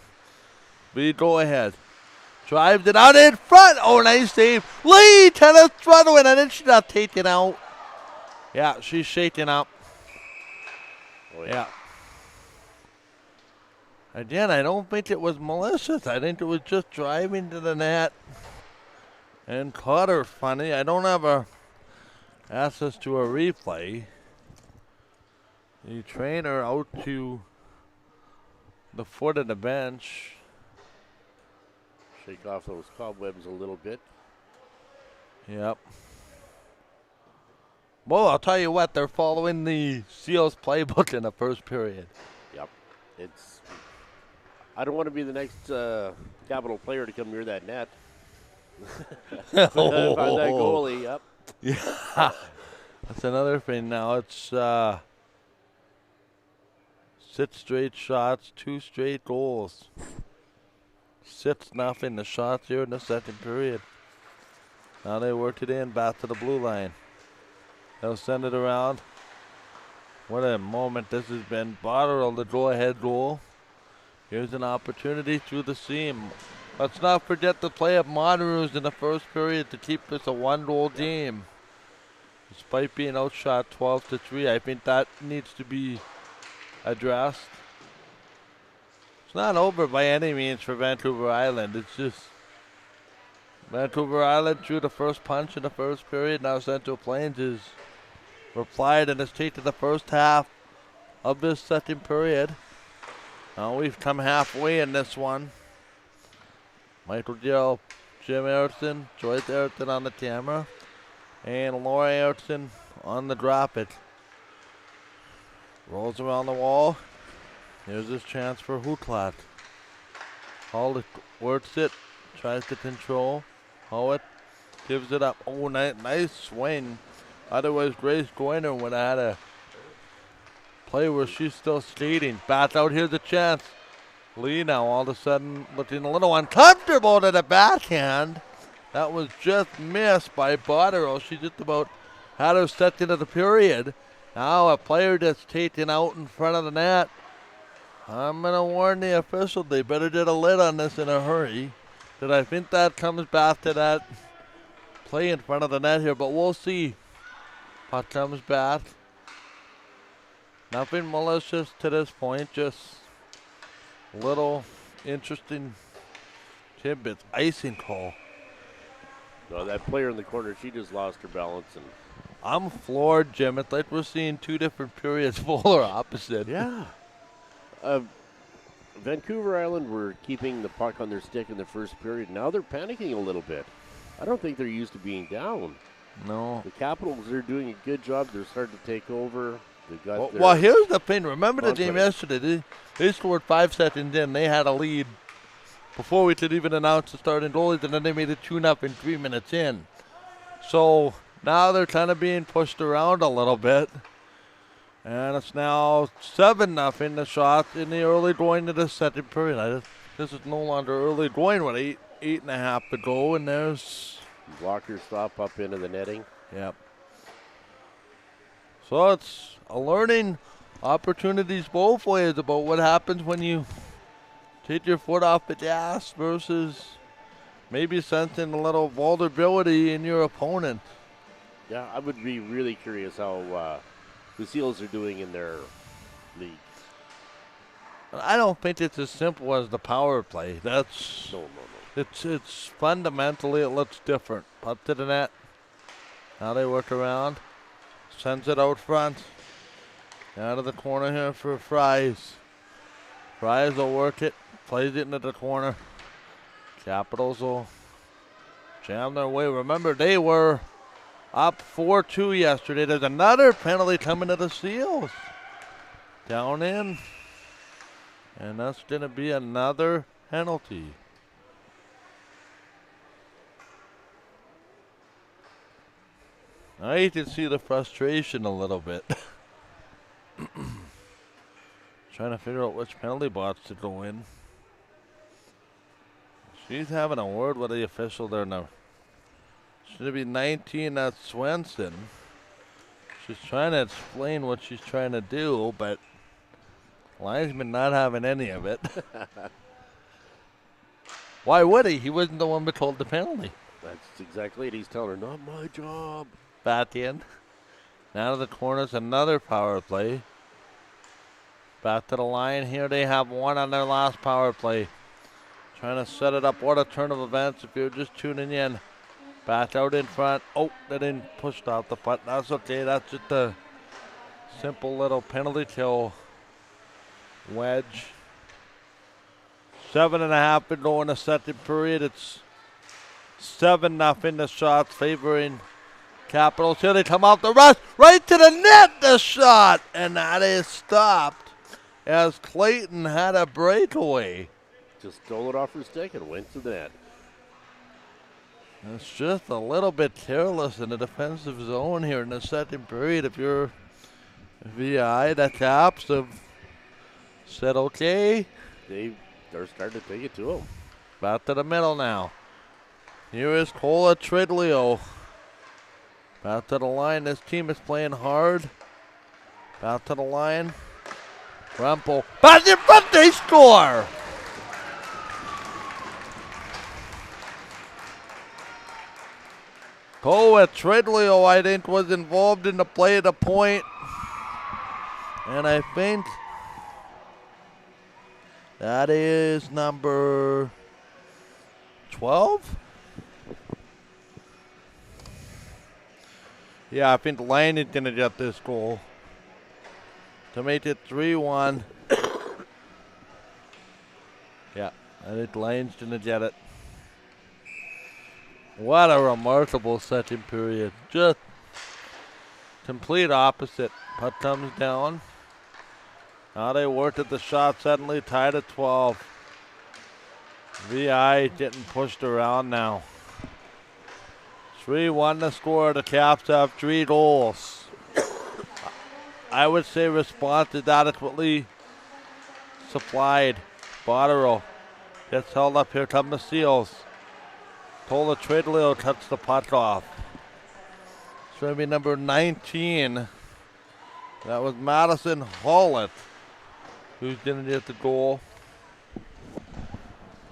We go ahead. Drives it out in front. Oh, nice save. Lee, tennis throttling, and then she's not taken out. Yeah, she's shaking up. Oh, Yeah. Again, I don't think it was malicious. I think it was just driving to the net and caught her funny. I don't have access to a replay. The trainer out to the foot of the bench. Shake off those cobwebs a little bit. Yep. Well, I'll tell you what, they're following the Seals playbook in the first period. Yep. I don't want to be the next Capital player to come near that net. If I'm that goalie, yep. Yeah. That's another thing now. It's 6 straight shots, 2 straight goals. 6-0 the shots here in the second period. Now they work it in back to the blue line. They'll send it around. What a moment this has been. Botterill, the go-ahead goal. Here's an opportunity through the seam. Let's not forget the play of Monroes in the first period to keep this a 1-goal game. Despite being outshot 12-3, I think that needs to be addressed. It's not over by any means for Vancouver Island. It's just Vancouver Island drew the first punch in the first period. Now Central Plains has replied and has taken the first half of this second period. Now we've come halfway in this one. Michael Gill, Jim Erickson, Joyce Erickson on the camera, and Laura Erickson on the drop it. Rolls around the wall. Here's his chance for Hooklat. Hall works it, tries to control. Howitt gives it up. Oh, nice swing. Otherwise, Grace Goiner would have had a play where she's still skating. Back out, here's a chance. Lee now all of a sudden looking a little uncomfortable to the backhand. That was just missed by Botterill. She just about had her second of the period. Now a player that's taken out in front of the net. I'm going to warn the official, they better get a lid on this in a hurry. That I think that comes back to that play in front of the net here, but we'll see. Puck comes back. Nothing malicious to this point, just little interesting tidbits. Icing call. No, that player in the corner, she just lost her balance. And I'm floored, Jim. It's like we're seeing two different periods, polar opposite. yeah. Vancouver Island were keeping the puck on their stick in the first period. Now they're panicking a little bit. I don't think they're used to being down. No. The Capitals are doing a good job. They're starting to take over. They got Well, here's the thing. Remember the game yesterday? They scored 5 seconds in. They had a lead before we could even announce the starting goalies, and then they made it 2-0 3 minutes in. So now they're kind of being pushed around a little bit. And it's now 7-0 the shots in the early going to the second period. This is no longer early going with 8.5 to go, and there's blocker stop up into the netting. Yep. So it's a learning opportunities both ways about what happens when you take your foot off the gas versus maybe sensing a little vulnerability in your opponent. Yeah, I would be really curious how the Seals are doing in their league. I don't think it's as simple as the power play. That's no. It's fundamentally it looks different. Up to the net. Now they work around. Sends it out front. Out of the corner here for Fries. Fries will work it. Plays it into the corner. Capitals will jam their way. Remember, they were up 4-2 yesterday. There's another penalty coming to the Seals. Down in. And that's going to be another penalty. Now you can see the frustration a little bit. Trying to figure out which penalty box to go in. She's having a word with the official there now. Should be 19, that's Swenson. She's trying to explain what she's trying to do, but linesman not having any of it. Why would he? He wasn't the one that called the penalty. That's exactly it. He's telling her, not my job. Back in. Now to the corners, another power play. Back to the line here. They have one on their last power play. Trying to set it up. What a turn of events if you're just tuning in. Back out in front. Oh, they didn't push off the putt. That's okay. That's just a simple little penalty kill wedge. 7.5 to go in the second period. It's 7-0. The shots favoring Capitals. Here they come out the rush. Right to the net, the shot. And that is stopped as Clayton had a breakaway. Just stole it off her stick and went to the net. It's just a little bit careless in the defensive zone here in the second period. If you're VI, the Caps have said okay. They're starting to take it to him. Back to the middle now. Here is Cola Tridleo. Back to the line. This team is playing hard. Back to the line. Rumpel. Back in front. They score. Cola Tridleo, I think, was involved in the play at the point. And I think that is number 12. Yeah, I think Lane is going to get this goal to make it 3-1. Yeah, I think Lane's going to get it. What a remarkable second period. Just complete opposite. Puck comes down. Now they worked at the shot, suddenly tied at 12. VI getting pushed around now. 3-1 to score. The Caps have 3 goals. I would say response is adequately supplied. Botterill gets held up. Here come the Seals. Cola Tridleo cuts the puck off. It's going to be number 19. That was Madison Hollett who's going to get the goal.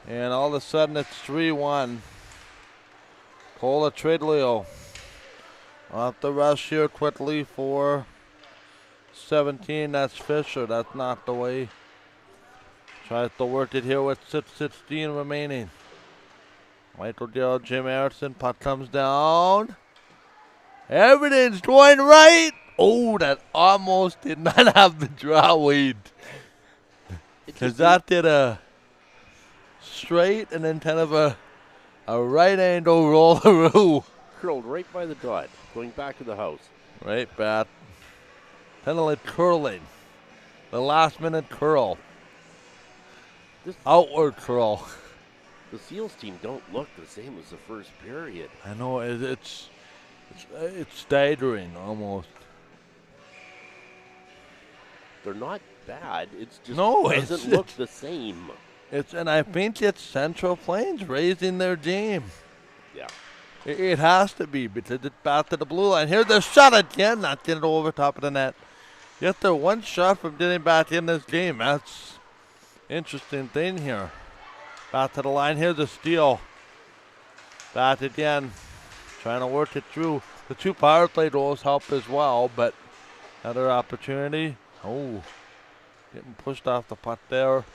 And all of a sudden it's 3-1. Cola Tridleo off the rush here quickly for 17. That's Fisher. That's not the way. Tries to work it here with 6:16 remaining. Michael Gill, Jim Harrison, puck comes down. Everything's going right. Oh, that almost did not have the draw weight. Because that did a straight and then kind of a right angle roll through. Curled right by the dot, going back to the house. Right back. Penalty curling. The last minute curl. Outward curl. The Seals team don't look the same as the first period. I know, it's staggering almost. They're not bad. It's just No, doesn't look the same. And I think it's Central Plains raising their game. Yeah. It has to be because it's back to the blue line. Here's the shot again, not getting over top of the net. Yet they're one shot from getting back in this game. That's interesting thing here. Back to the line. Here's a steal. Back again. Trying to work it through. The 2 power play goals help as well, but another opportunity. Oh, getting pushed off the puck there.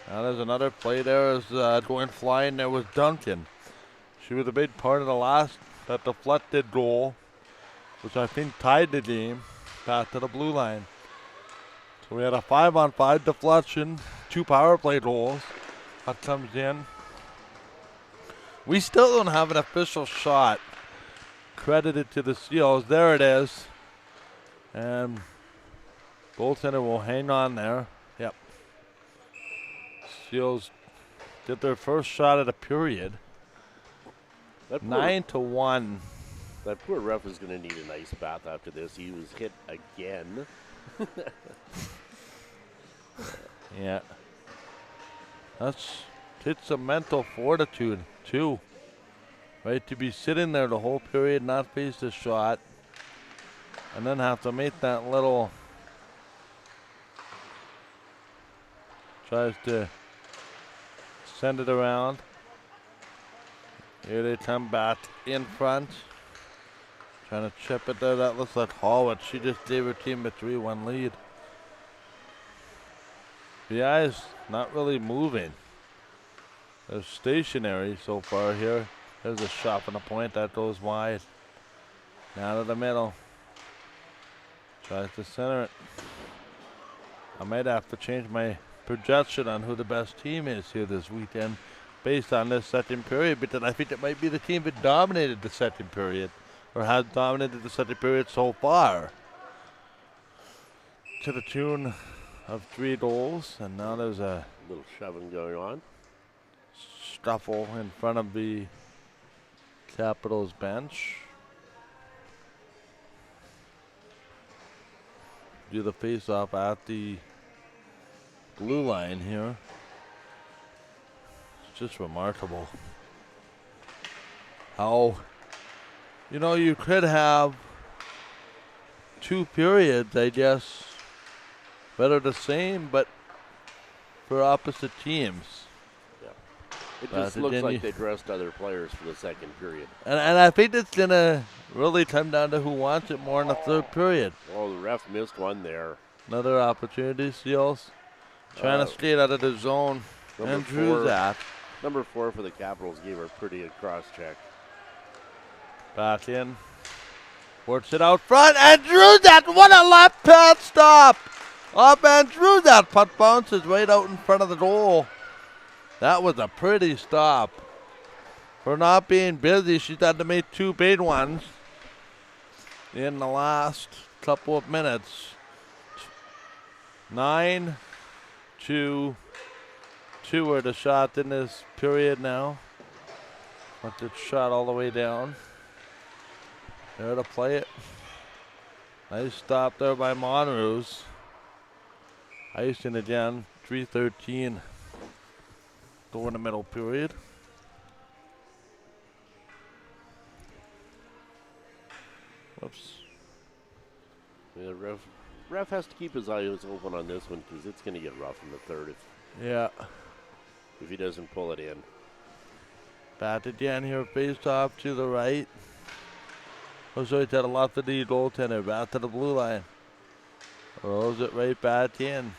Now there's another play there as going flying. There was Duncan. She was a big part of the last, that deflected goal, which I think tied the game. Back to the blue line. So we had a 5-on-5 deflection, 2 power play goals. That comes in. We still don't have an official shot credited to the Seals. There it is. And goaltender will hang on there. Yep. Seals did their first shot of the period. 9-1. That poor ref is going to need an ice bath after this. He was hit again. Yeah. It's a mental fortitude, too. Right, to be sitting there the whole period, not face the shot, and then have to make that little, tries to Send it around. Here they come back in front. Trying to chip it there. That looks like Hallwood. She just gave her team a 3-1 lead. The eyes not really moving. They're stationary so far here. There's a shot from the point that goes wide. Now to the middle. Tries to center it. I might have to change my projection on who the best team is here this weekend based on this second period, because I think it might be the team that dominated the second period or has dominated the second period so far to the tune of 3 goals. And now there's a little shoving going on. Scuffle in front of the Capitals bench. Do the face-off at the blue line here. It's just remarkable how, you could have 2 periods, I guess, that are the same, but for opposite teams. It just looks like they dressed other players for the second period. And I think it's going to really come down to who wants it more in the third period. Oh, the ref missed one there. Another opportunity, Seals. Trying to skate out of the zone. And drew that. Number 4 for the Capitals gave her a pretty good cross-check. Back in. Works it out front and drew that. What a left pad stop. Up and drew that. Puck bounces right out in front of the goal. That was a pretty stop. For not being busy, she's had to make 2 big ones in the last couple of minutes. 9-2-2 are the shot in this period now. But it's shot all the way down. There to play it. Nice stop there by Monroes. Icing again, 3:13. Go in the middle period. Whoops. Yeah, ref has to keep his eyes open on this one because it's going to get rough in the third if he doesn't pull it in. Back again here, faced off to the right. Osoit had a lot to the goaltender. Back to the blue line. Rolls it right back in.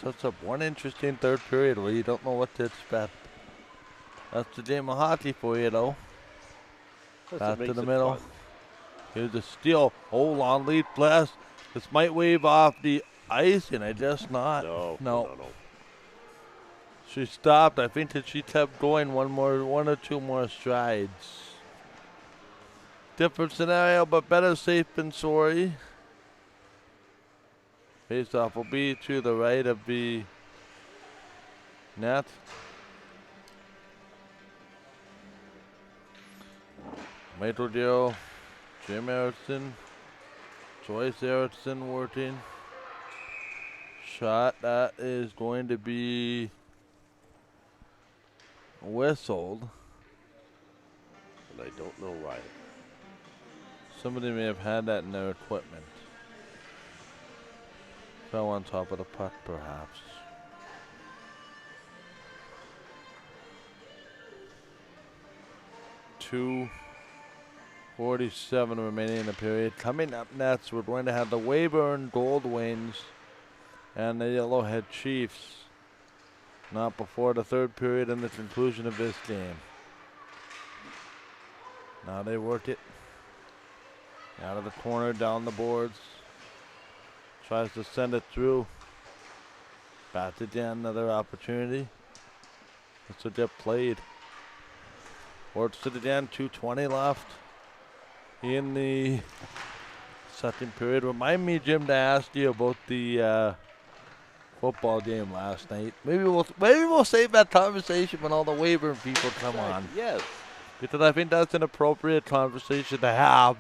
Sets up one interesting third period where you don't know what to expect. That's the game of hockey for you, though. Back to the middle. Fun. Here's a steal. Oh, long lead blast. This might wave off the ice, and I guess not. No. She stopped. I think that she kept going one or two more strides. Different scenario, but better safe than sorry. Face-off will be to the right of the net. Michael Gill, Jim Erickson, Joyce Erickson working. Shot that is going to be whistled. And I don't know why. Somebody may have had that in their equipment. Fell on top of the puck, perhaps. .2:47 remaining in the period. Coming up next, we're going to have the Weyburn Gold Wings and the Yellowhead Chiefs. Not before the third period and the conclusion of this game. Now they work it. Out of the corner, down the boards. Tries to send it through. Back again, another opportunity. That's a dip played. Works it again, 2:20 left in the second period. Remind me, Jim, to ask you about the football game last night. Maybe we'll save that conversation when all the Weyburn people come on. Yes. Because I think that's an appropriate conversation to have.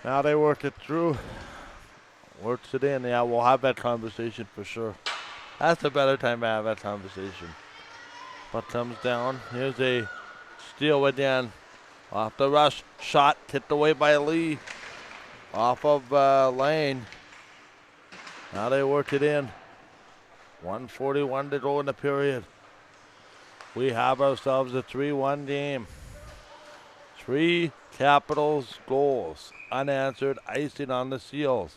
Now they work it through. Works it in. Yeah, we'll have that conversation for sure. That's a better time to have that conversation. Puck comes down. Here's a steal again. Off the rush. Shot tipped away by Lee. Off of Lane. Now they work it in. 1:41 to go in the period. We have ourselves a 3-1 game. 3 Capitals goals, unanswered, icing on the Seals.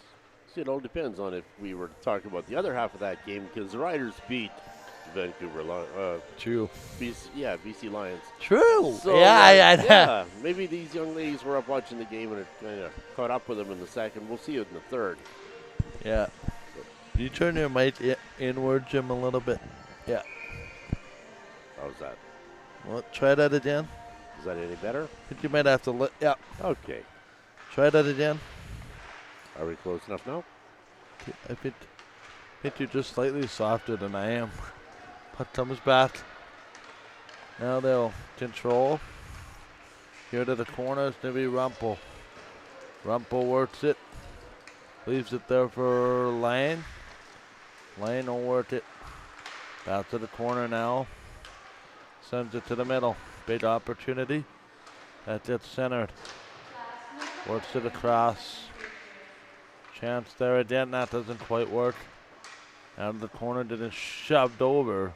See, it all depends on if we were to talk about the other half of that game, because the Riders beat Vancouver, True. BC Lions. True. So, yeah, maybe these young ladies were up watching the game and it kind of caught up with them in the second. We'll see it in the third. Yeah. Can you turn your mic inward, Jim, a little bit? Yeah. How's that? Well, try that again. Is that any better? I think you might have to yeah. Okay. Try that again. Are we close enough now? I think you're just slightly softer than I am. Puck comes back. Now they'll control. Here to the corner, it's going to be Rumpel. Rumpel works it. Leaves it there for Lane. Lane will work it. Back to the corner now. Sends it to the middle. Big opportunity. That gets centered. Works it across. Chance there again. That doesn't quite work. Out of the corner, didn't shoved over.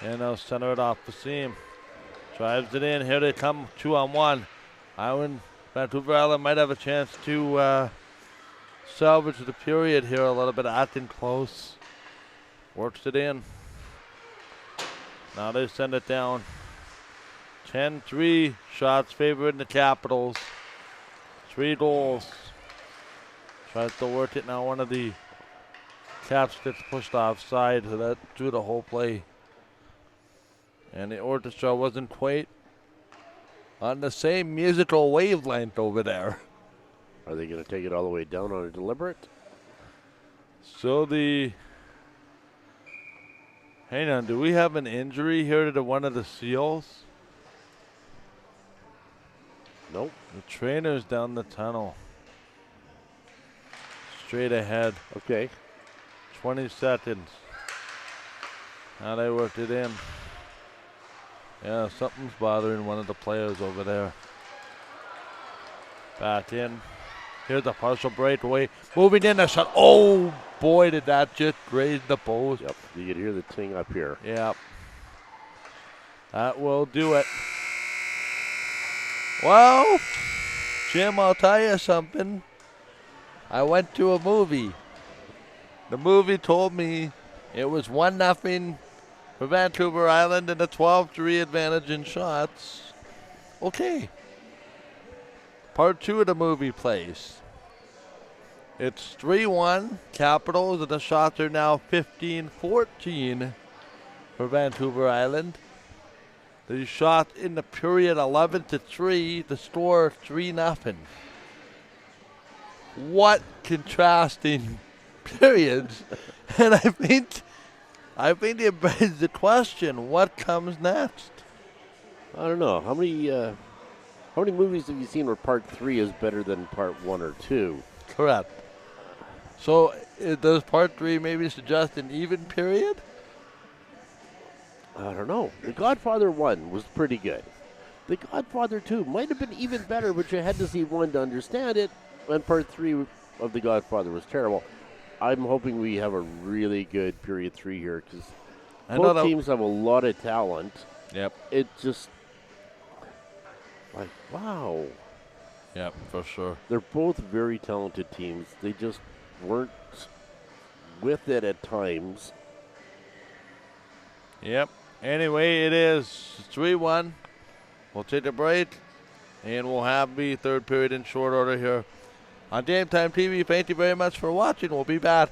And they'll center it off the seam. Drives it in. Here they come, 2-on-1. Vancouver Island might have a chance to salvage the period here a little bit. Acting close. Works it in. Now they send it down. 10-3 shots favoring the Capitals. 3 goals. Tries to work it now. One of the Caps gets pushed offside, so that drew the whole play. And the orchestra wasn't quite on the same musical wavelength over there. Are they going to take it all the way down on a deliberate? So hang on, do we have an injury here to one of the Seals? Nope. The trainer's down the tunnel. Straight ahead. Okay. 20 seconds. Now they worked it in. Yeah, something's bothering one of the players over there. Back in. Here's a partial breakaway. Moving in, a shot. Oh, boy, did that just graze the post. Yep, you can hear the ting up here. Yep. That will do it. Well, Jim, I'll tell you something. I went to a movie. The movie told me it was 1-0 for Vancouver Island and a 12-3 advantage in shots. Okay. Part 2 of the movie plays. It's 3-1 Capitals, and the shots are now 15-14 for Vancouver Island. The shot in the period 11-3, the score 3-0. What contrasting periods. And I think it begs the question, what comes next? I don't know. How many movies have you seen where part 3 is better than part 1 or 2? Correct. So does part 3 maybe suggest an even period? I don't know. The Godfather 1 was pretty good. The Godfather 2 might have been even better, but you had to see 1 to understand it. And part 3 of The Godfather was terrible. I'm hoping we have a really good period 3 here, because both teams have a lot of talent. Yep. It just, like, wow. Yep, for sure. They're both very talented teams. They just weren't with it at times. Yep. Anyway, it is 3-1. We'll take a break, and we'll have the third period in short order here on Game Time TV. Thank you very much for watching. We'll be back.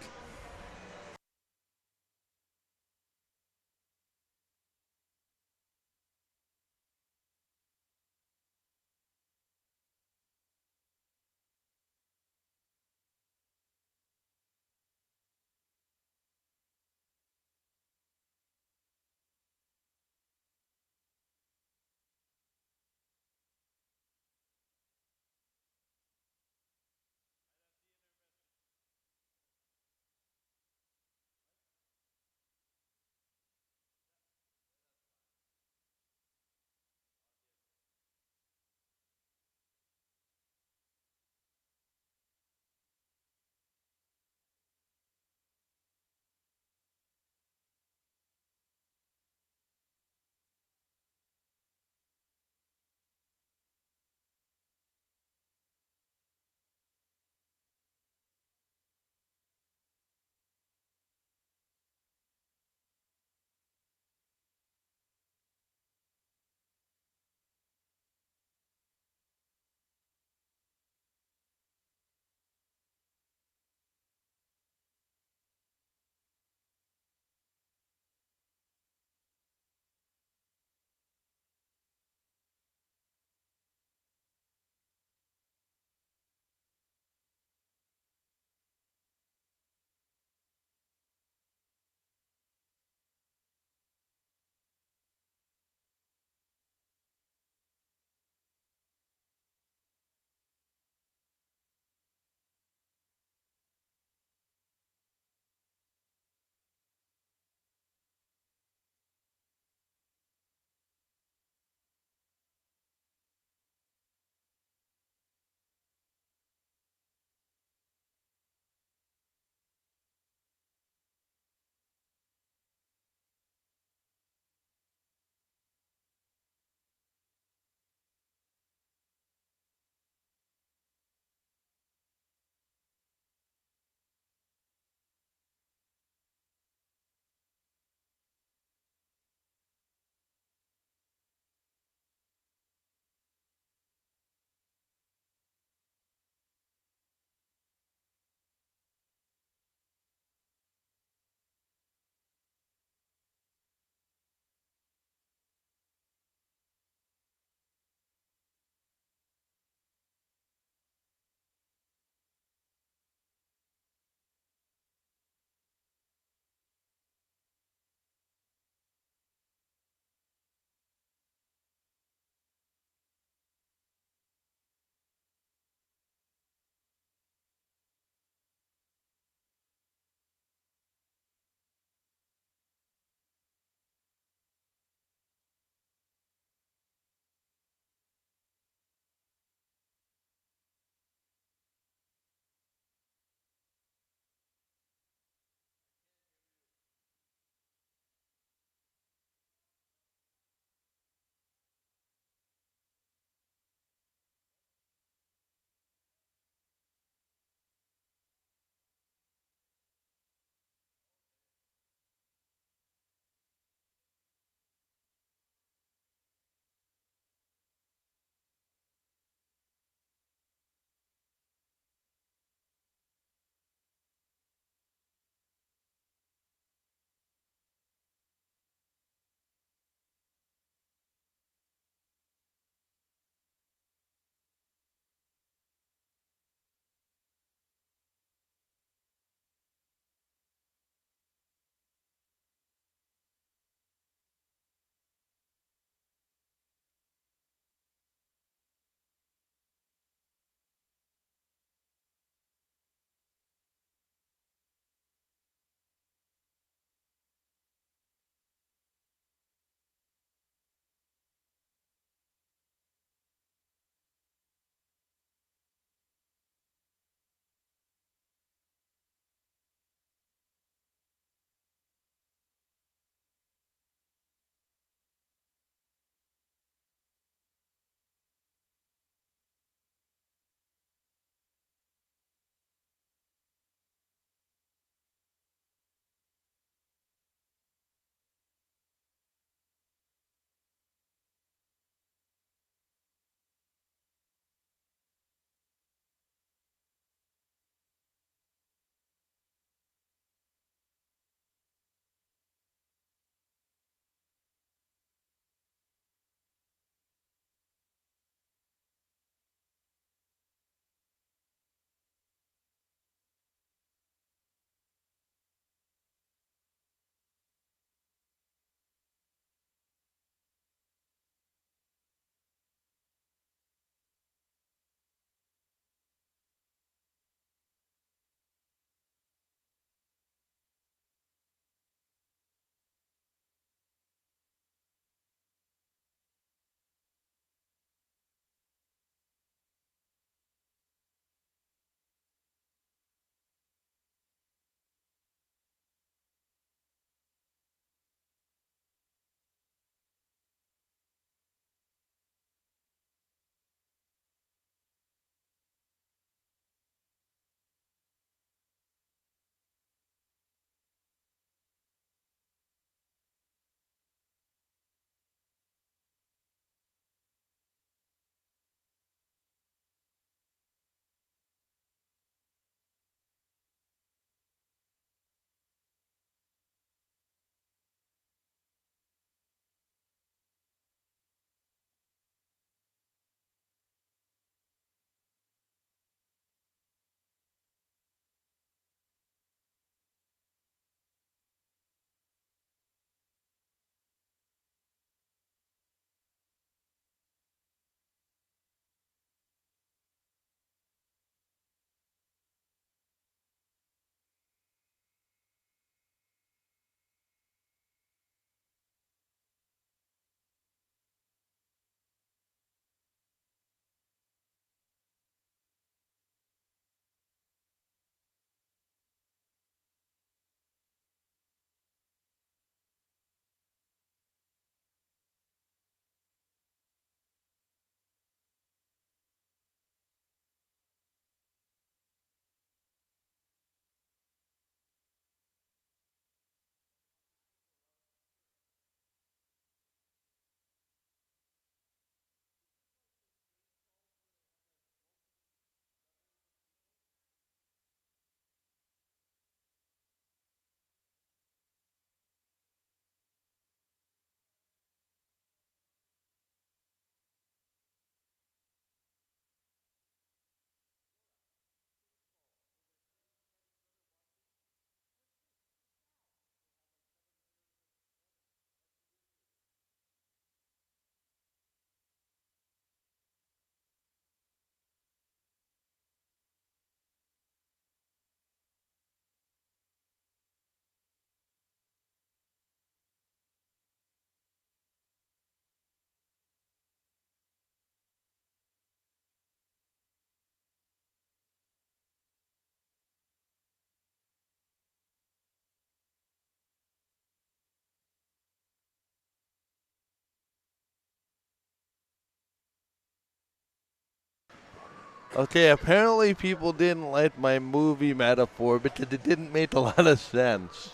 Okay, apparently people didn't like my movie metaphor because it didn't make a lot of sense.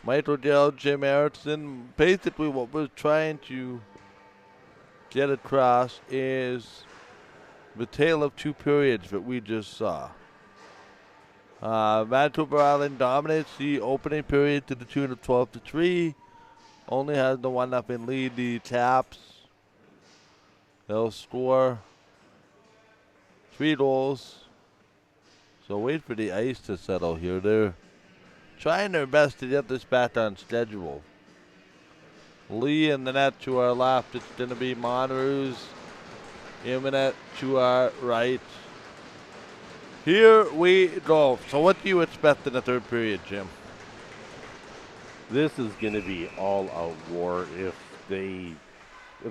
Mike Odell, Jim Erickson, basically what we're trying to get across is the tale of two periods that we just saw. Vancouver Island dominates the opening period to the tune of 12-3. Only has the 1-0 lead. The Taps, they'll score 3 goals. So wait for the ice to settle here. They're trying their best to get this back on schedule. Lee in the net to our left. It's going to be Monroes in the net to our right. Here we go. So what do you expect in the third period, Jim? This is going to be all-out war if the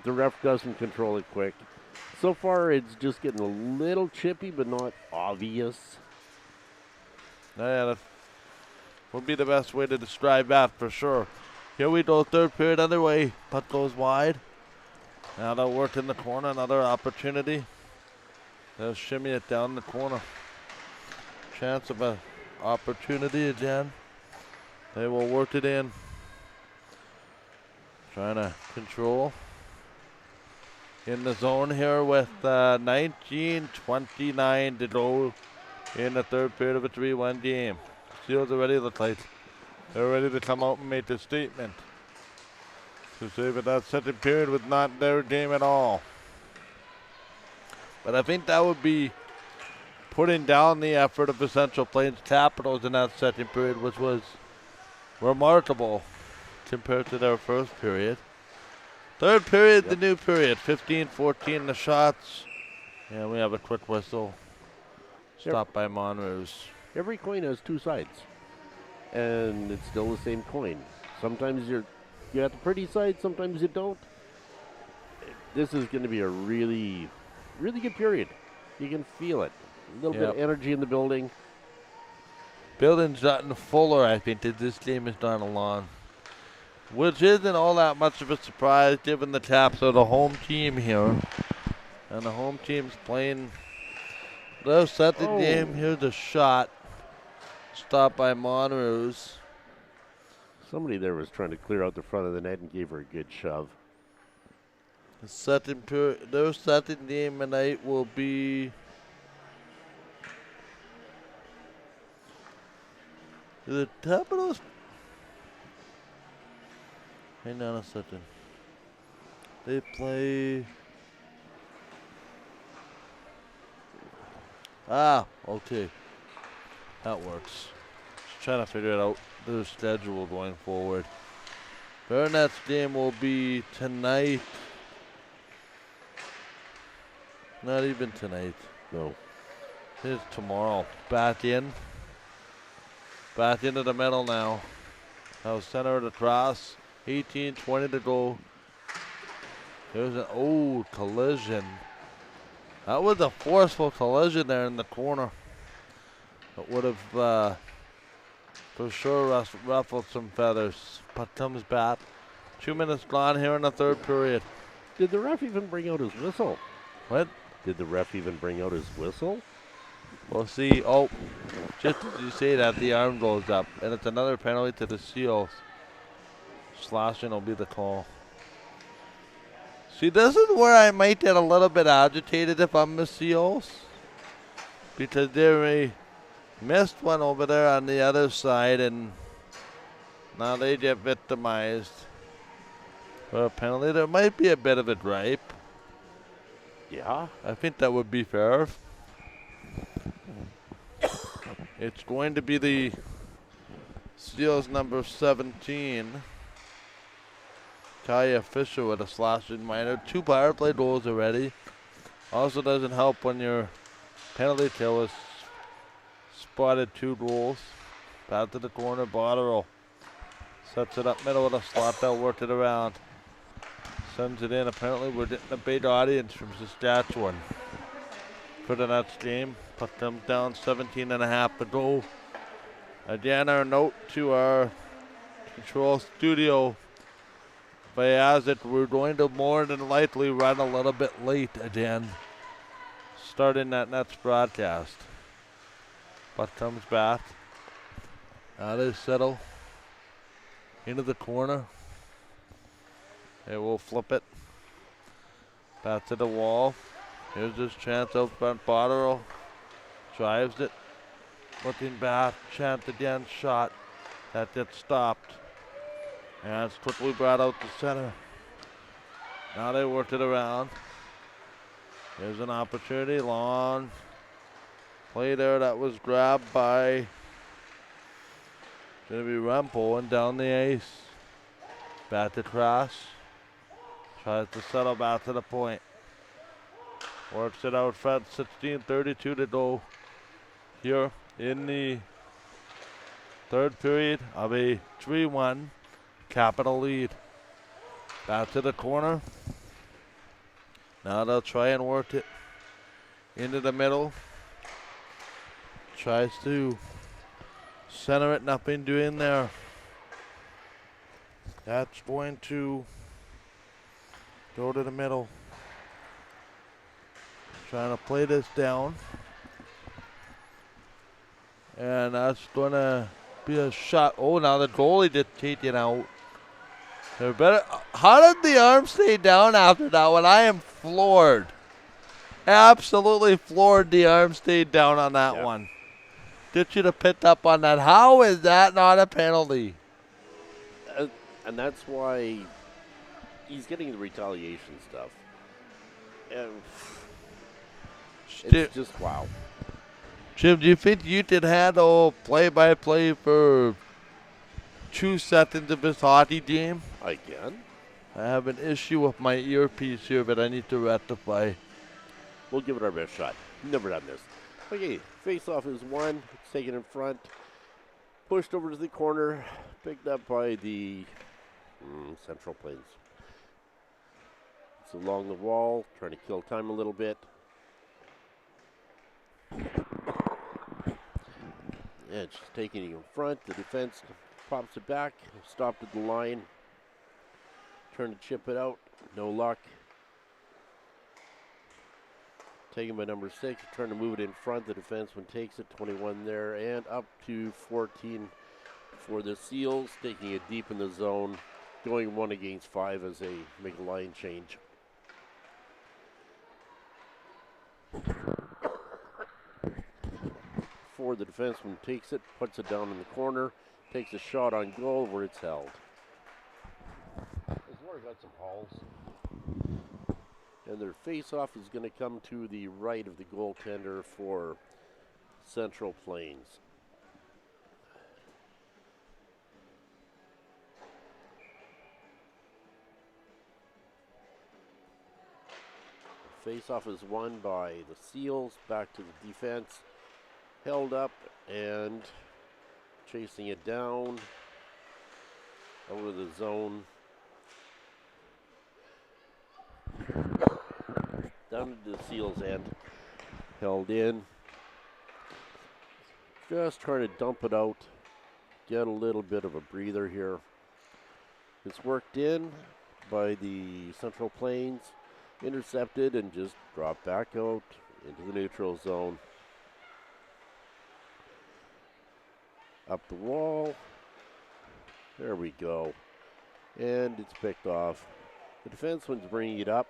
ref doesn't control it quick. So far, it's just getting a little chippy, but not obvious. Yeah, that would be the best way to describe that for sure. Here we go, third period underway. Puck goes wide. Now they'll work in the corner, another opportunity. They'll shimmy it down the corner. Chance of an opportunity again. They will work it in. Trying to control. In the zone here with 19:29 to go in the third period of a 3-1 game. Seals are ready to play. They're ready to come out and make the statement. To say that second period was not their game at all. But I think that would be putting down the effort of the Central Plains Capitals in that second period, which was remarkable compared to their first period. Third period, the new period, 15-14 the shots. And we have a quick whistle. Stopped by Monroes. Every coin has two sides, and it's still the same coin. Sometimes you got the pretty side, sometimes you don't. This is going to be a really, really good period. You can feel it. A little bit of energy in the building. Building's gotten fuller, I think, as this game has gone along. Which isn't all that much of a surprise given the Taps are the home team here. And the home team's playing their second game. Here's a shot. Stopped by Monroes. Somebody there was trying to clear out the front of the net and gave her a good shove. Their second game tonight will be the Capitals. Hang on a second. They play. Okay. That works. Just trying to figure it out. Their schedule going forward. Their next game will be tonight. Not even tonight. No. It's tomorrow. Back in. Back into the middle now. Now centered across. 18-20 to go. There's an collision. That was a forceful collision there in the corner. It would have for sure ruffled some feathers. But comes back. 2 minutes gone here in the third period. Did the ref even bring out his whistle? What? Did the ref even bring out his whistle? We'll see. Oh, just as you say that, the arm goes up. And it's another penalty to the Seals. Slashing will be the call. See, this is where I might get a little bit agitated if I'm the Seals. Because they missed one over there on the other side, and now they get victimized. For a penalty, there might be a bit of a gripe. Yeah. I think that would be fair. It's going to be the Seals number 17. Kaya Fisher with a slashing minor. 2 power play goals already. Also doesn't help when your penalty kill is spotted 2 goals. Back to the corner, Botterill sets it up middle with a slot. They'll work it around. Sends it in. Apparently we're getting a big audience from Saskatchewan for the next game. Puck comes down 17.5 to go. Again, our note to our control studio. But as it, we're going to more than likely run a little bit late again. starting that Nets broadcast. Puck comes back. Now they settle into the corner. They will flip it. Back to the wall. Here's his chance out front. Botterill drives it. Looking back. Chance again. Shot. That gets stopped. And it's quickly brought out to center. Now they work it around. Here's an opportunity. Long play there that was grabbed by going to be Rempel and down the ice. Back to Cross. Tries to settle back to the point. Works it out front. 16:32 to go here in the third period of a 3-1 Capital lead. Back to the corner. Now they'll try and work it into the middle. Tries to center it, nothing doing there. That's going to go to the middle. Trying to play this down. And that's going to be a shot. Oh, now the goalie just taken out. They're better. How did the arm stay down after that one? I am floored. Absolutely floored the arm stayed down on that one. Did you have picked up on that? How is that not a penalty? And that's why he's getting the retaliation stuff. And it's just wow. Jim, do you think you did handle play-by-play for 2 seconds of this hockey game? I can. I have an issue with my earpiece here, but I need to rectify. We'll give it our best shot. Never done this. Okay, face-off is one. It's taken in front. Pushed over to the corner. Picked up by the Central Plains. It's along the wall. Trying to kill time a little bit. And she's taking it in front. The defense pops it back. Stopped at the line. Trying to chip it out. No luck. Taken by number 6. Trying to move it in front. The defenseman takes it. 21 there. And up to 14 for the Seals. Taking it deep in the zone. Going 1 against 5 as they make a line change. For the defenseman takes it, puts it down in the corner, takes a shot on goal where it's held. Has Laura got some balls? And their face-off is going to come to the right of the goaltender for Central Plains. Face-off is won by the Seals. Back to the defense. Held up and chasing it down over the zone. Down to the Seals end. Held in. Just trying to dump it out. Get a little bit of a breather here. It's worked in by the Central Plains. Intercepted and just dropped back out into the neutral zone. Up the wall. There we go. And it's picked off. The defenseman's bringing it up.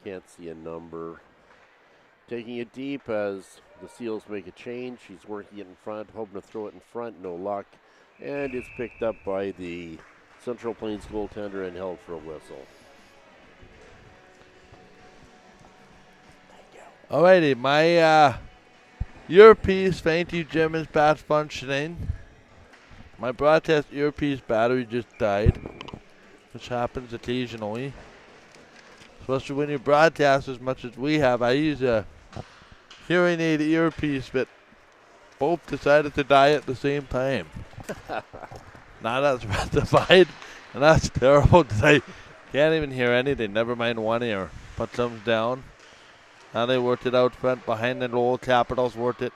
Can't see a number. Taking it deep as the Seals make a change. He's working it in front, hoping to throw it in front. No luck. And it's picked up by the Central Plains goaltender and held for a whistle. Alrighty, my earpiece, thank you, Jim, is back functioning. My broadcast earpiece battery just died, which happens occasionally. Especially when you broadcast as much as we have. I use a hearing aid earpiece, but both decided to die at the same time. Now that's rectified, and that's terrible because I can't even hear anything, never mind one ear. Put thumbs down. Now they worked it out front behind the goal. Capitals worked it.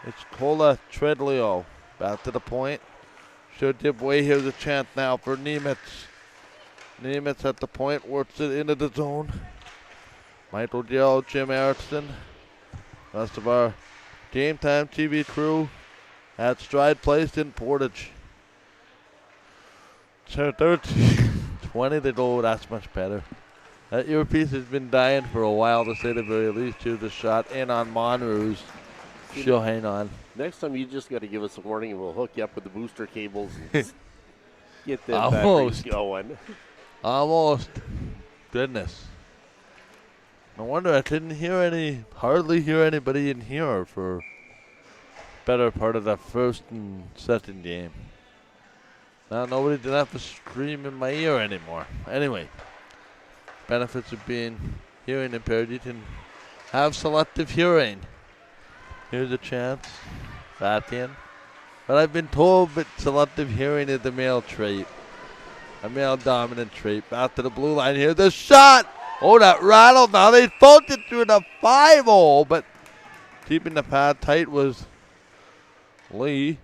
It's Kola Tredlio back to the point. Should give way. Here's a chance now for Nemitz. Nemitz at the point, works it into the zone. Michael Gill, Jim Erickson Rest of our Game Time TV crew at Stride Place in Portage. So 13-20 to go. That's much better. That earpiece has been dying for a while, to say the very least. Here's the shot in on Monroe's. She'll hang on. Next time you just got to give us a warning and we'll hook you up with the booster cables and get them Almost. batteries going. Almost. Goodness. No wonder I didn't hardly hear anybody in here for better part of the first and second game. Now nobody didn't have to scream in my ear anymore. Anyway, benefits of being hearing impaired, you can have selective hearing. Here's a chance. Back in. But I've been told that selective hearing is the male trait. A male dominant trait. Back to the blue line here. The shot! Oh, that rattled. Now they poked it through the 5-hole, but keeping the pad tight was Lee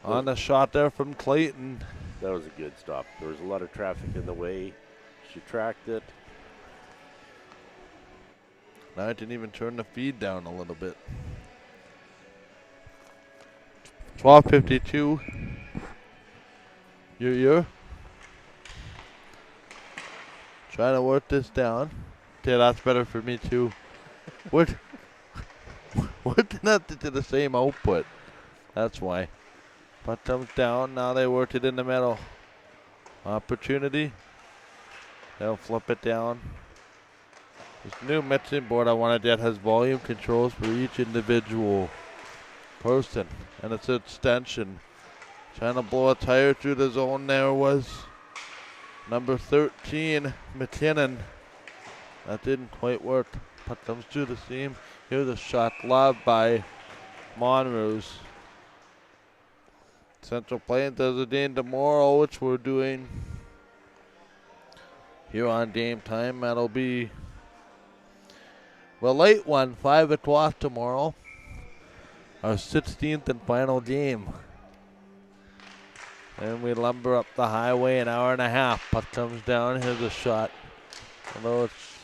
on the shot there from Clayton. That was a good stop. There was a lot of traffic in the way. She tracked it. Now I didn't even turn the feed down a little bit. 12:52. You're trying to work this down. Yeah, that's better for me too. We're not to the same output. That's why. Putt comes down. Now they worked it in the middle. Opportunity. They'll flip it down. This new mixing board I want to get has volume controls for each individual person, and it's an extension. Trying to blow a tire through the zone there was number 13, McKinnon. That didn't quite work. Putt comes through the seam. Here's a shot lobbed by Monroe's. Central Plains does a game tomorrow, which we're doing here on Game Time. That'll be the late one, 5 o'clock tomorrow. Our 16th and final game. And we lumber up the highway an hour and a half. Putt comes down. Here's a shot. Although it's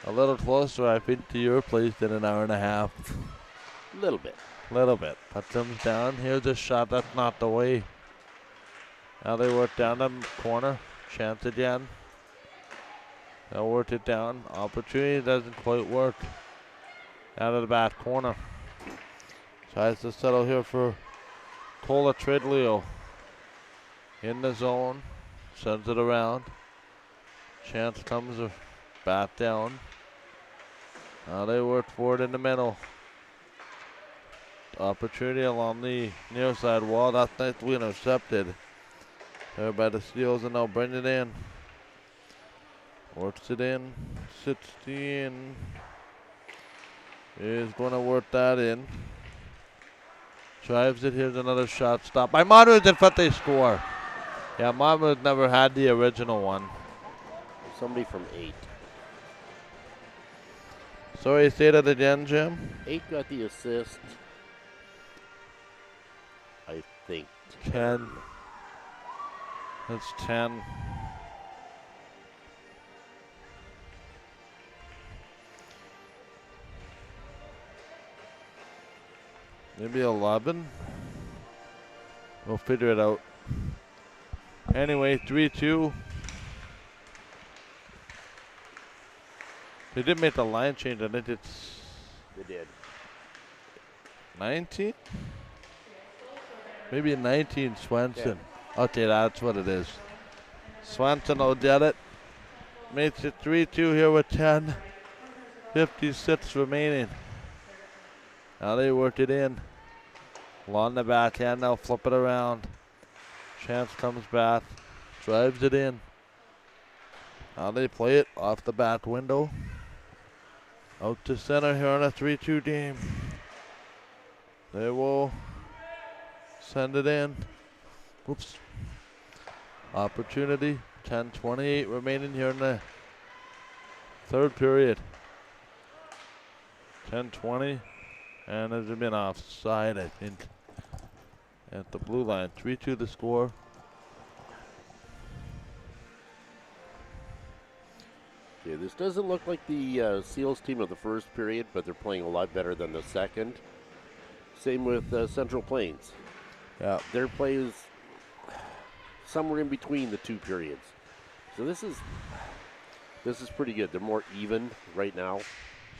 a little closer, I think, to your place than an hour and a half. Little bit. Putt comes down. Here's a shot. That's not the way. Now they work down the corner. Chance again. They'll work it down. Opportunity doesn't quite work. Out of the back corner. Tries to settle here for Cola Tridleo. In the zone. Sends it around. Chance comes back down. Now they work for it in the middle. Opportunity along the near side wall. That's nicely intercepted. There by the Steels, and they'll bring it in. Works it in. 16 is going to work that in. Drives it. Here's another shot. Stop by Monroe. In front, they score. Yeah, Monroe never had the original one. Somebody from 8. Sorry, say that again, Jim. 8 got the assist. I think 10. That's 10. Maybe 11. We'll figure it out. Anyway, 3-2. They did make the line change. I think it's they did. 19? Maybe 19, Swenson. Okay, that's what it is. Swenson will get it. Makes it 3-2 here with 10:56 remaining. Now they work it in. Along the backhand, they'll flip it around. Chance comes back. Drives it in. Now they play it off the back window. Out to center here on a 3-2 game. They will send it in. Oops. Opportunity. 10:28 remaining here in the third period. 10:20. And there's been offside, I think, at the blue line. 3-2 the score. Okay, this This doesn't look like the Seals team of the first period, but they're playing a lot better than the second. Same with Central Plains. Yeah. Their play is somewhere in between the two periods. So this is pretty good. They're more even right now.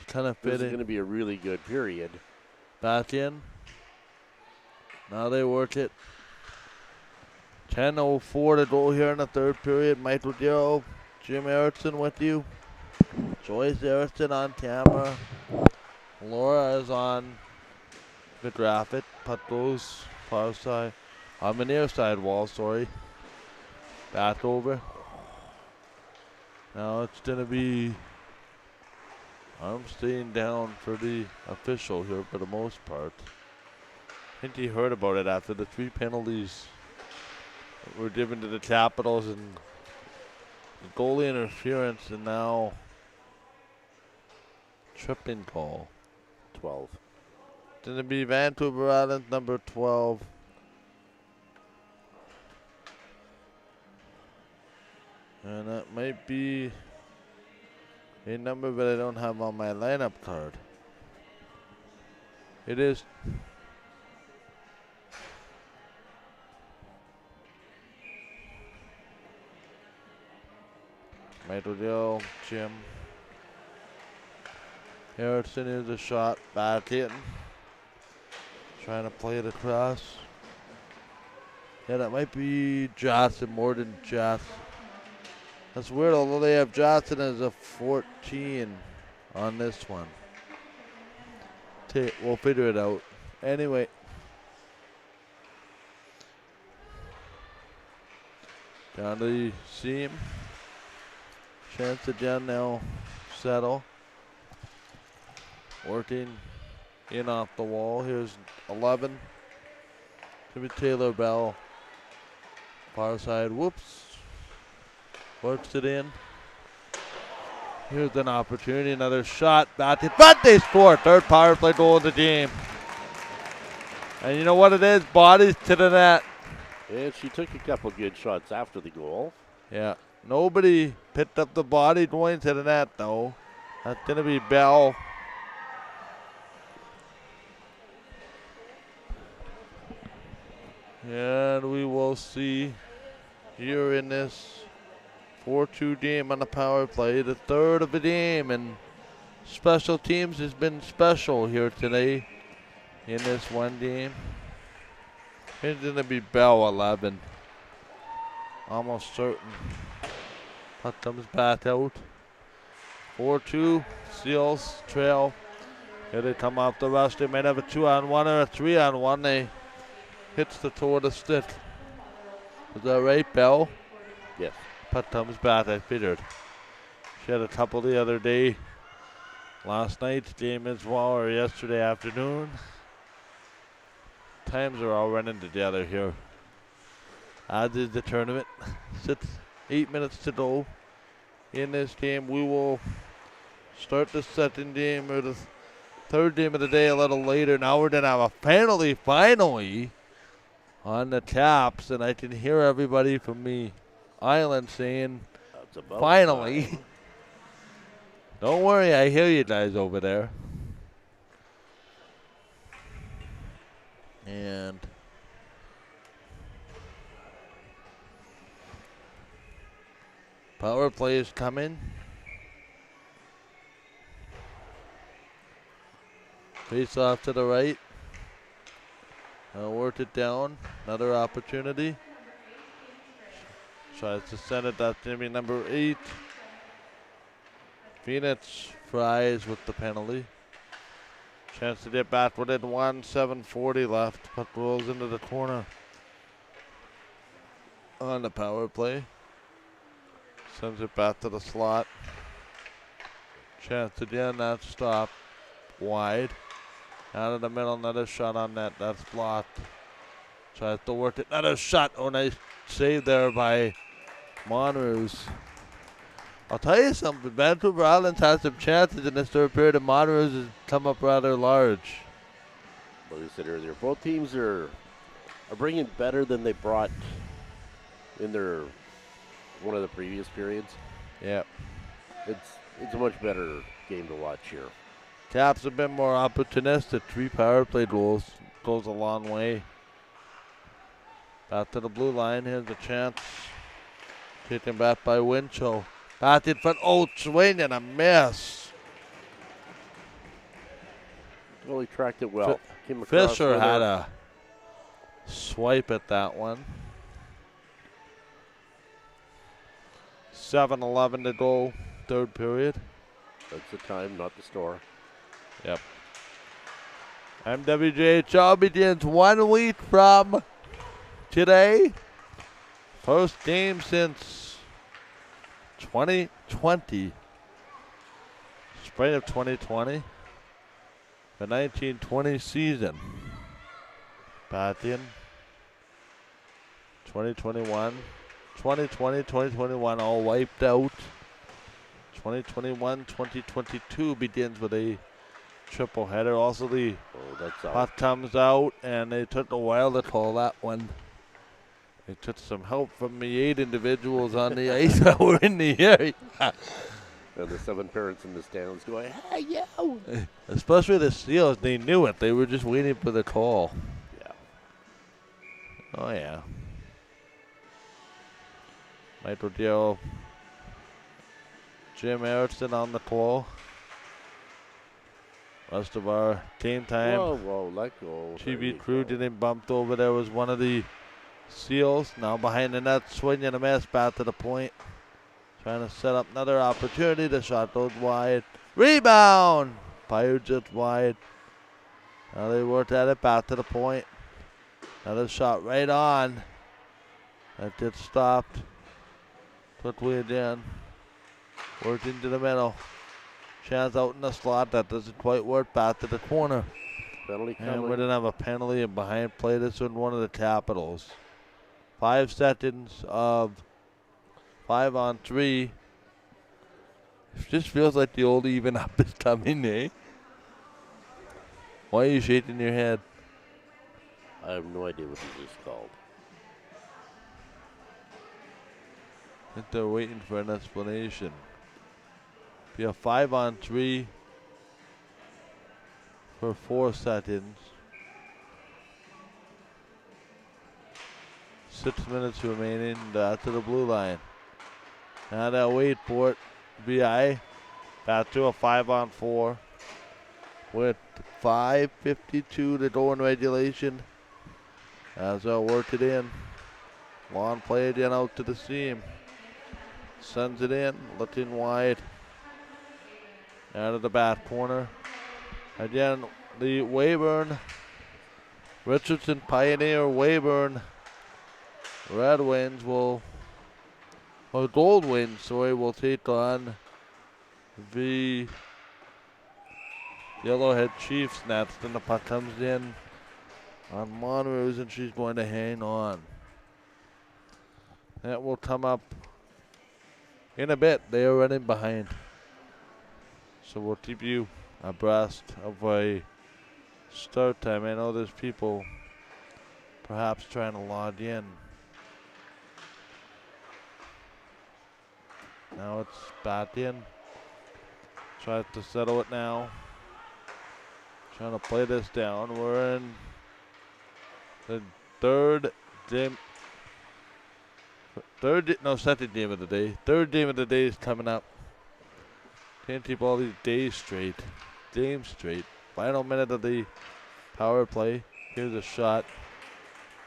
Kind of This is fitting. going to be a really good period. Back in. Now they work it. 10:04 to go here in the third period. Michael Darrow, Jim Erickson with you. Joyce Erickson on camera. Laura is on the graphic. Puck goes far side. On the near side wall, sorry. Back over. Now it's going to be arm staying down for the official here for the most part. I think he heard about it after the 3 penalties that were given to the Capitals and the goalie interference, and now tripping call. 12. It's going to be Vancouver Island number 12. And that might be a number that I don't have on my lineup card. It is. Michael Jim. Harrison is a shot back in. Trying to play it across. Yeah, that might be Johnson more than Johnson. That's weird, although they have Johnson as a 14 on this one. We'll figure it out. Anyway. Down to the seam. Chance again now. Settle. Working in off the wall. Here's 11. Could be Taylor Bell. Far side. Whoops. Works it in. Here's an opportunity. Another shot. But they score. Third power play goal of the game. And you know what it is? Bodies to the net. And she took a couple good shots after the goal. Yeah. Nobody picked up the body going to the net, though. That's going to be Bell. And we will see here in this 4-2 game on the power play, the third of the game, and special teams has been special here today in this one game. It's going to be Bell 11. Almost certain. Puck comes back out. 4-2. Seals trail. Here they come off the rush. They might have a 2-on-1 or a 3-on-1. They hits the toe of the stick. Is that right, Bell? Yes. Puck comes back, I figured. She had a couple the other day. Last night's game as well, or yesterday afternoon. Times are all running together here. As is the tournament. 8 minutes to go in this game. We will start the second game or the third game of the day a little later. Now we're going to have a penalty finally on the Caps, and I can hear everybody from the island saying, finally. Time. Don't worry, I hear you guys over there. And power play is coming. Face off to the right. Worked it down. Another opportunity. Tries to send it. That's going to be number 8. Phoenix fries with the penalty. Chance to get back within 7:40 left. Puck rolls into the corner on the power play. Sends it back to the slot. Chance again, that's stopped wide. Out of the middle, another shot on net. That's blocked. Tries to work it. Another shot. Oh, nice save there by Monroes. I'll tell you something. Vancouver Islands has some chances in this third period, and Monroes has come up rather large. Like I said earlier, both teams are bringing better than they brought in their one of the previous periods. Yeah. it's a much better game to watch here. Caps have been more opportunistic. 3 power play goals goes a long way. Back to the blue line. Here's a chance. Taken back by Winchell. Back in front. Oh, swing and a miss. Well, he tracked it well. Came across Fisher with had it. a swipe at that one. 7:11 to go, third period. That's the time, not the store. Yep. MWJHL begins 1 week from today. First game since 2020. Spring of 2020. The 1920 season. Back in 2021. 2020, 2021 all wiped out. 2021, 2022 begins with a triple header. Also, the That's out. puck comes out, and they took a while to call that one. They took some help from the 8 individuals on the ice that were in the area. And the 7 parents in the stands going, hey, yo! Especially the Seals, they knew it. They were just waiting for the call. Yeah. Oh, yeah. Michael Gill, Jim Erickson on the call. Rest of our game time. Whoa, let go. TV crew getting bumped over. There was one of the Seals. Now behind the net, swing and a miss, back to the point. Trying to set up another opportunity. The shot goes wide. Rebound! Fired just wide. Now they worked at it, back to the point. Another shot right on. That gets stopped. Quickly again. Worked into the middle. Chance out in the slot. That doesn't quite work. Back to the corner. Penalty And coming. we're going to have a penalty and behind play. This one, one of the Capitals. 5 seconds of 5-on-3. It just feels like the old even up is coming, eh? Why are you shaking your head? I have no idea what this is called. I think they're waiting for an explanation. Be a 5-on-3 for 4 seconds. 6 minutes remaining. Back to the blue line. Now they'll wait for it. VI back to a 5-on-4 with 5:52 to go in regulation. As they'll work it in. Long play again out to the seam. Sends it in, looking wide. Out of the back corner. Again, the Weyburn, Richardson Pioneer Weyburn Red Wings will, or Gold Wings, sorry, will take on the Yellowhead Chiefs next. And the puck comes in on Monroes, and she's going to hang on. That will come up in a bit. They are running behind. So we'll keep you abreast of a start time. I know there's people perhaps trying to log in. Now it's back in. Tries to settle it now. Trying to play this down. We're in the second game of the day. Third game of the day is coming up. Can't keep all these days straight. Games straight. Final minute of the power play. Here's a shot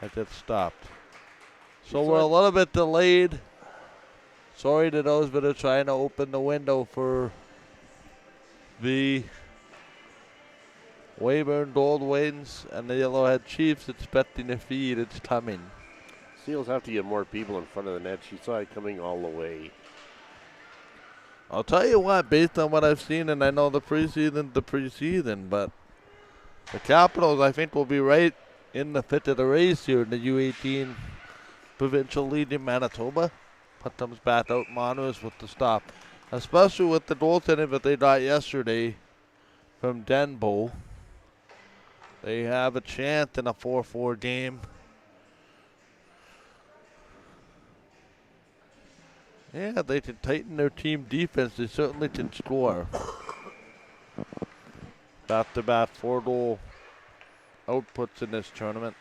that gets stopped. So we're a little bit delayed. Sorry to those that are trying to open the window for the Weyburn Gold Wings and the Yellowhead Chiefs expecting a feed. It's coming. Seals have to get more people in front of the net. She saw it coming all the way. I'll tell you what, based on what I've seen, and I know the preseason, but the Capitals, I think, will be right in the fit of the race here in the U18 Provincial League in Manitoba. Puck comes back out, Monroes with the stop. Especially with the goaltending that they got yesterday from Denbo. They have a chance in a 4-4 game. Yeah, they can tighten their team defense. They certainly can score. Back-to-back 4-goal outputs in this tournament.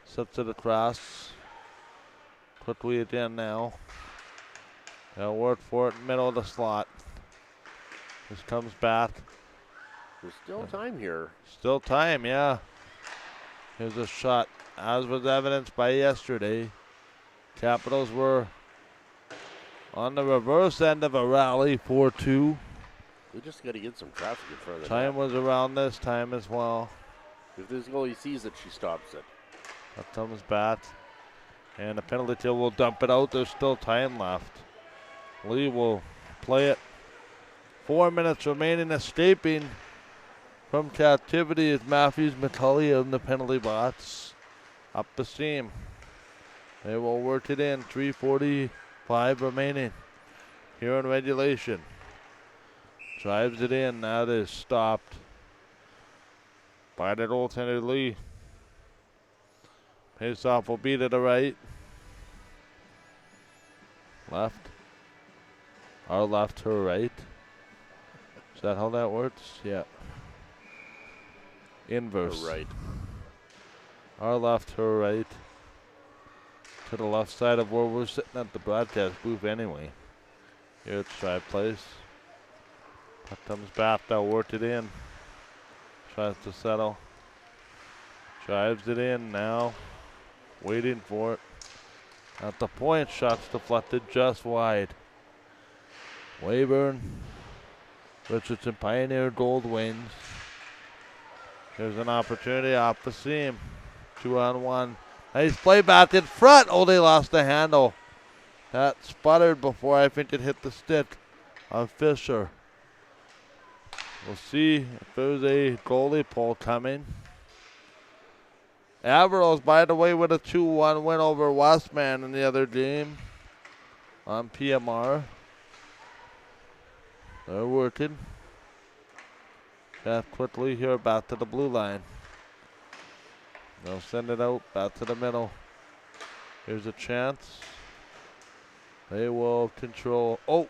Sets it across. Quickly again now. They'll work for it in the middle of the slot. This comes back. There's still time here. Still time, yeah. Here's a shot. As was evidenced by yesterday, Capitals were on the reverse end of a rally, 4-2. We just got to get some traffic in front of the Time net. was around this time as well. If this goalie sees it, she stops it. That comes back. And the penalty kill will dump it out. There's still time left. Lee will play it. 4 minutes remaining. Escaping from captivity is Matthews McCully in the penalty box. Up the seam. They will work it in. 3:45 remaining here in regulation. Drives it in. That is stopped by the goaltender Lee. Face off will be to the right. Left. Our left, her right. Is that how that works? Yeah. Inverse. Right. Our left, her right. To the left side of where we're sitting at the broadcast booth anyway. Here it's Drive Place. Puck comes back, they'll work it in. Tries to settle. Drives it in now. Waiting for it. At the point, shots deflected just wide. Wayburn. Richardson Pioneer Gold wins. There's an opportunity off the seam. 2-on-1. Nice play back in front. Oh, they lost the handle. That sputtered before I think it hit the stick of Fisher. We'll see if there's a goalie pull coming. Averil's, by the way, with a 2-1 win over Westman in the other game on PMR. They're working. Back quickly here, back to the blue line. They'll send it out, back to the middle. Here's a chance. They will control. Oh!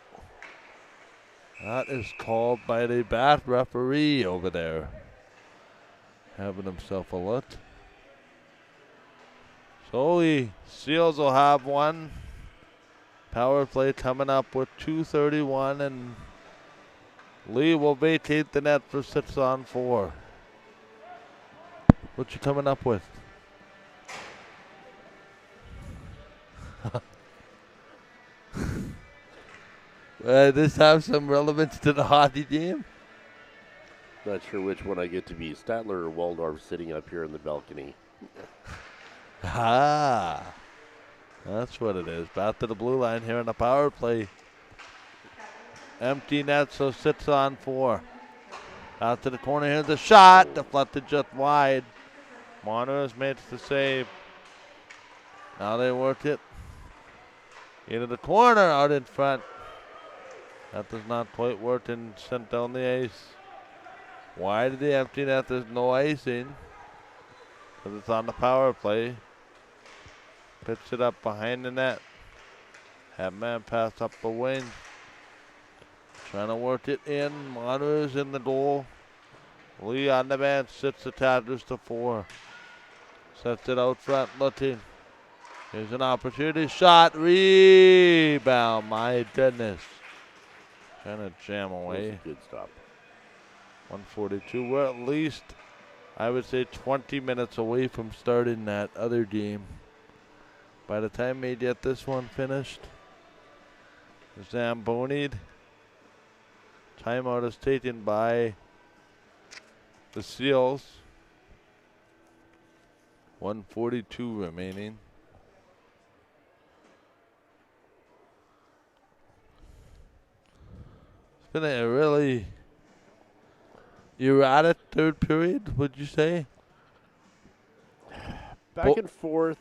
That is called by the bad referee over there. Having himself a look. So the Seals will have one. Power play coming up with 2:31, and Lee will vacate the net for 6-on-4. What you coming up with? Does this have some relevance to the hockey game? Not sure which one I get to be, Statler or Waldorf sitting up here in the balcony. Ah, that's what it is. Back to the blue line here in the power play. Empty net, so 6-on-4. Out to the corner, here's the shot. Deflected just wide. Moners makes the save. Now they work it into the corner, out in front. That does not quite work and sent down the ice. Wide of the empty net, there's no icing. Because it's on the power play. Pitch it up behind the net. Have man pass up the wing. Trying to work it in. Moners in the goal. Lee on the bench, sits the Tigers to 4. Sets it out front, looking. Here's an opportunity. Shot, rebound. My goodness. Trying to jam away. Good stop. 142. We're at least, I would say, 20 minutes away from starting that other game. By the time they get this one finished, Zamboni'd. Timeout is taken by the Seals. 142 remaining. It's been a really erratic third period, would you say? Back and forth.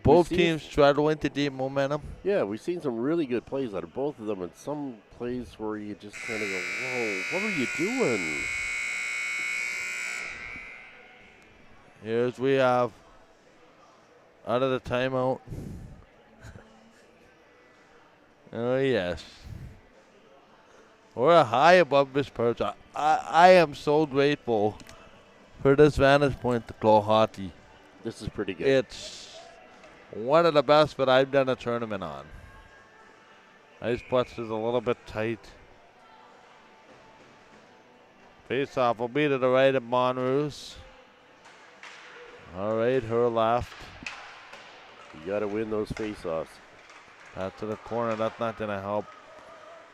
Both teams struggling to gain momentum. Yeah, we've seen some really good plays out of both of them, and some plays where you just kind of go, whoa, what are you doing? Here's we have out of the timeout. Oh, yes. We're high above this perch. I am so grateful for this vantage point to call hockey. This is pretty good. It's one of the best that I've done a tournament on. Ice putts is a little bit tight. Face off will be to the right of Monroos. All right, her left. You got to win those face-offs. Back to the corner. That's not going to help.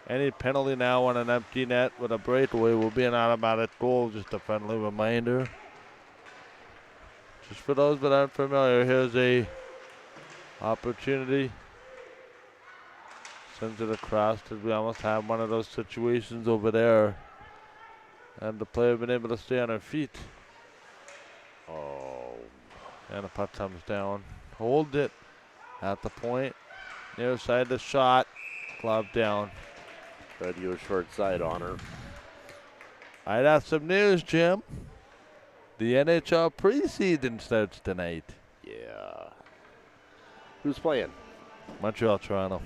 Any penalty now on an empty net with a breakaway will be an automatic goal. Just a friendly reminder. Just for those that aren't familiar, here's a opportunity. Sends it across because we almost have one of those situations over there. And the player been able to stay on her feet. Oh. And the puck comes down. Hold it at the point. Near side the shot. Glove down. Tried to go short side on her. I got some news, Jim. The NHL preseason starts tonight. Yeah. Who's playing? Montreal, Toronto.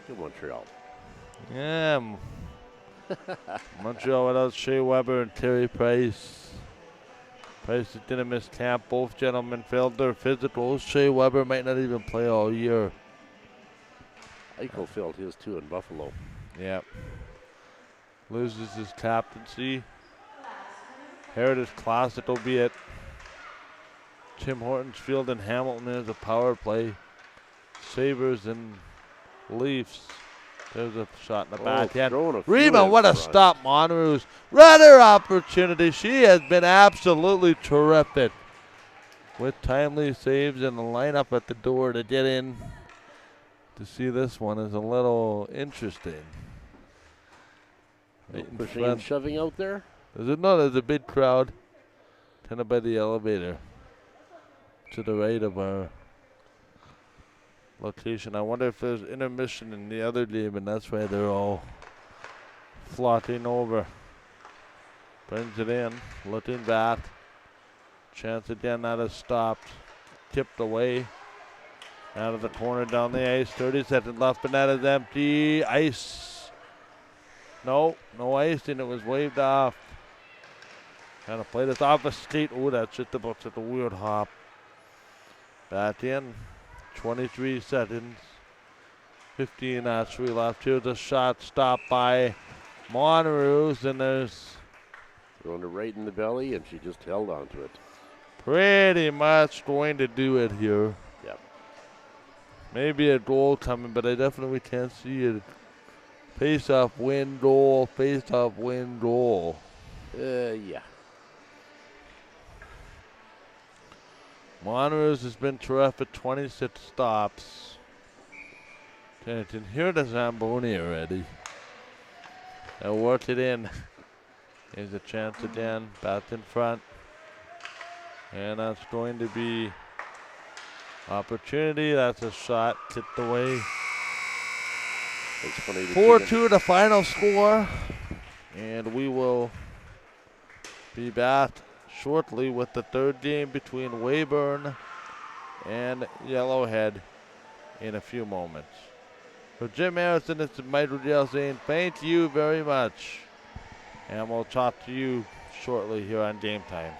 Good Montreal. Yeah. Montreal without Shea Weber and Terry Price. Price didn't miss camp. Both gentlemen failed their physicals. Shea Weber might not even play all year. Eichel failed his too in Buffalo. Yep. Loses his captaincy. Heritage Classic will be at Tim Hortons Field in Hamilton. There's a power play. Sabres and Leafs. There's a shot in the backhand. Reba, what a stop, Monroos. Runner opportunity. She has been absolutely terrific with timely saves and the lineup at the door to get in. To see this one is a little interesting. Right pushing and shoving out there? There's a big crowd. Kind of by the elevator. To the right of our location. I wonder if there's intermission in the other game, and that's why they're all flocking over. Brings it in, looking back. Chance again, that is stopped. Tipped away. Out of the corner down the ice. 30 seconds left, but that is empty. Ice. No icing. It was waved off. Kind of played this off a skate. Oh, that's just about such a weird hop. Back in. 23 seconds. 15 actually left. Here's a shot stopped by Monroos, and there's Thrown her right in the belly, and she just held on to it. pretty much going to do it here. Yep. Maybe a goal coming, but I definitely can't see it. Face-off win goal. Face-off win goal. Yeah. Monroos has been terrific. 26 stops. And here to Zamboni already. They'll work it in. Here's a chance again. Back in front. And that's going to be opportunity. That's a shot tipped away. 4-2 the final score. And we will be back shortly with the third game between Weyburn and Yellowhead in a few moments. For Jim Harrison, it's Michael Gale saying thank you very much. And we'll talk to you shortly here on Game Time.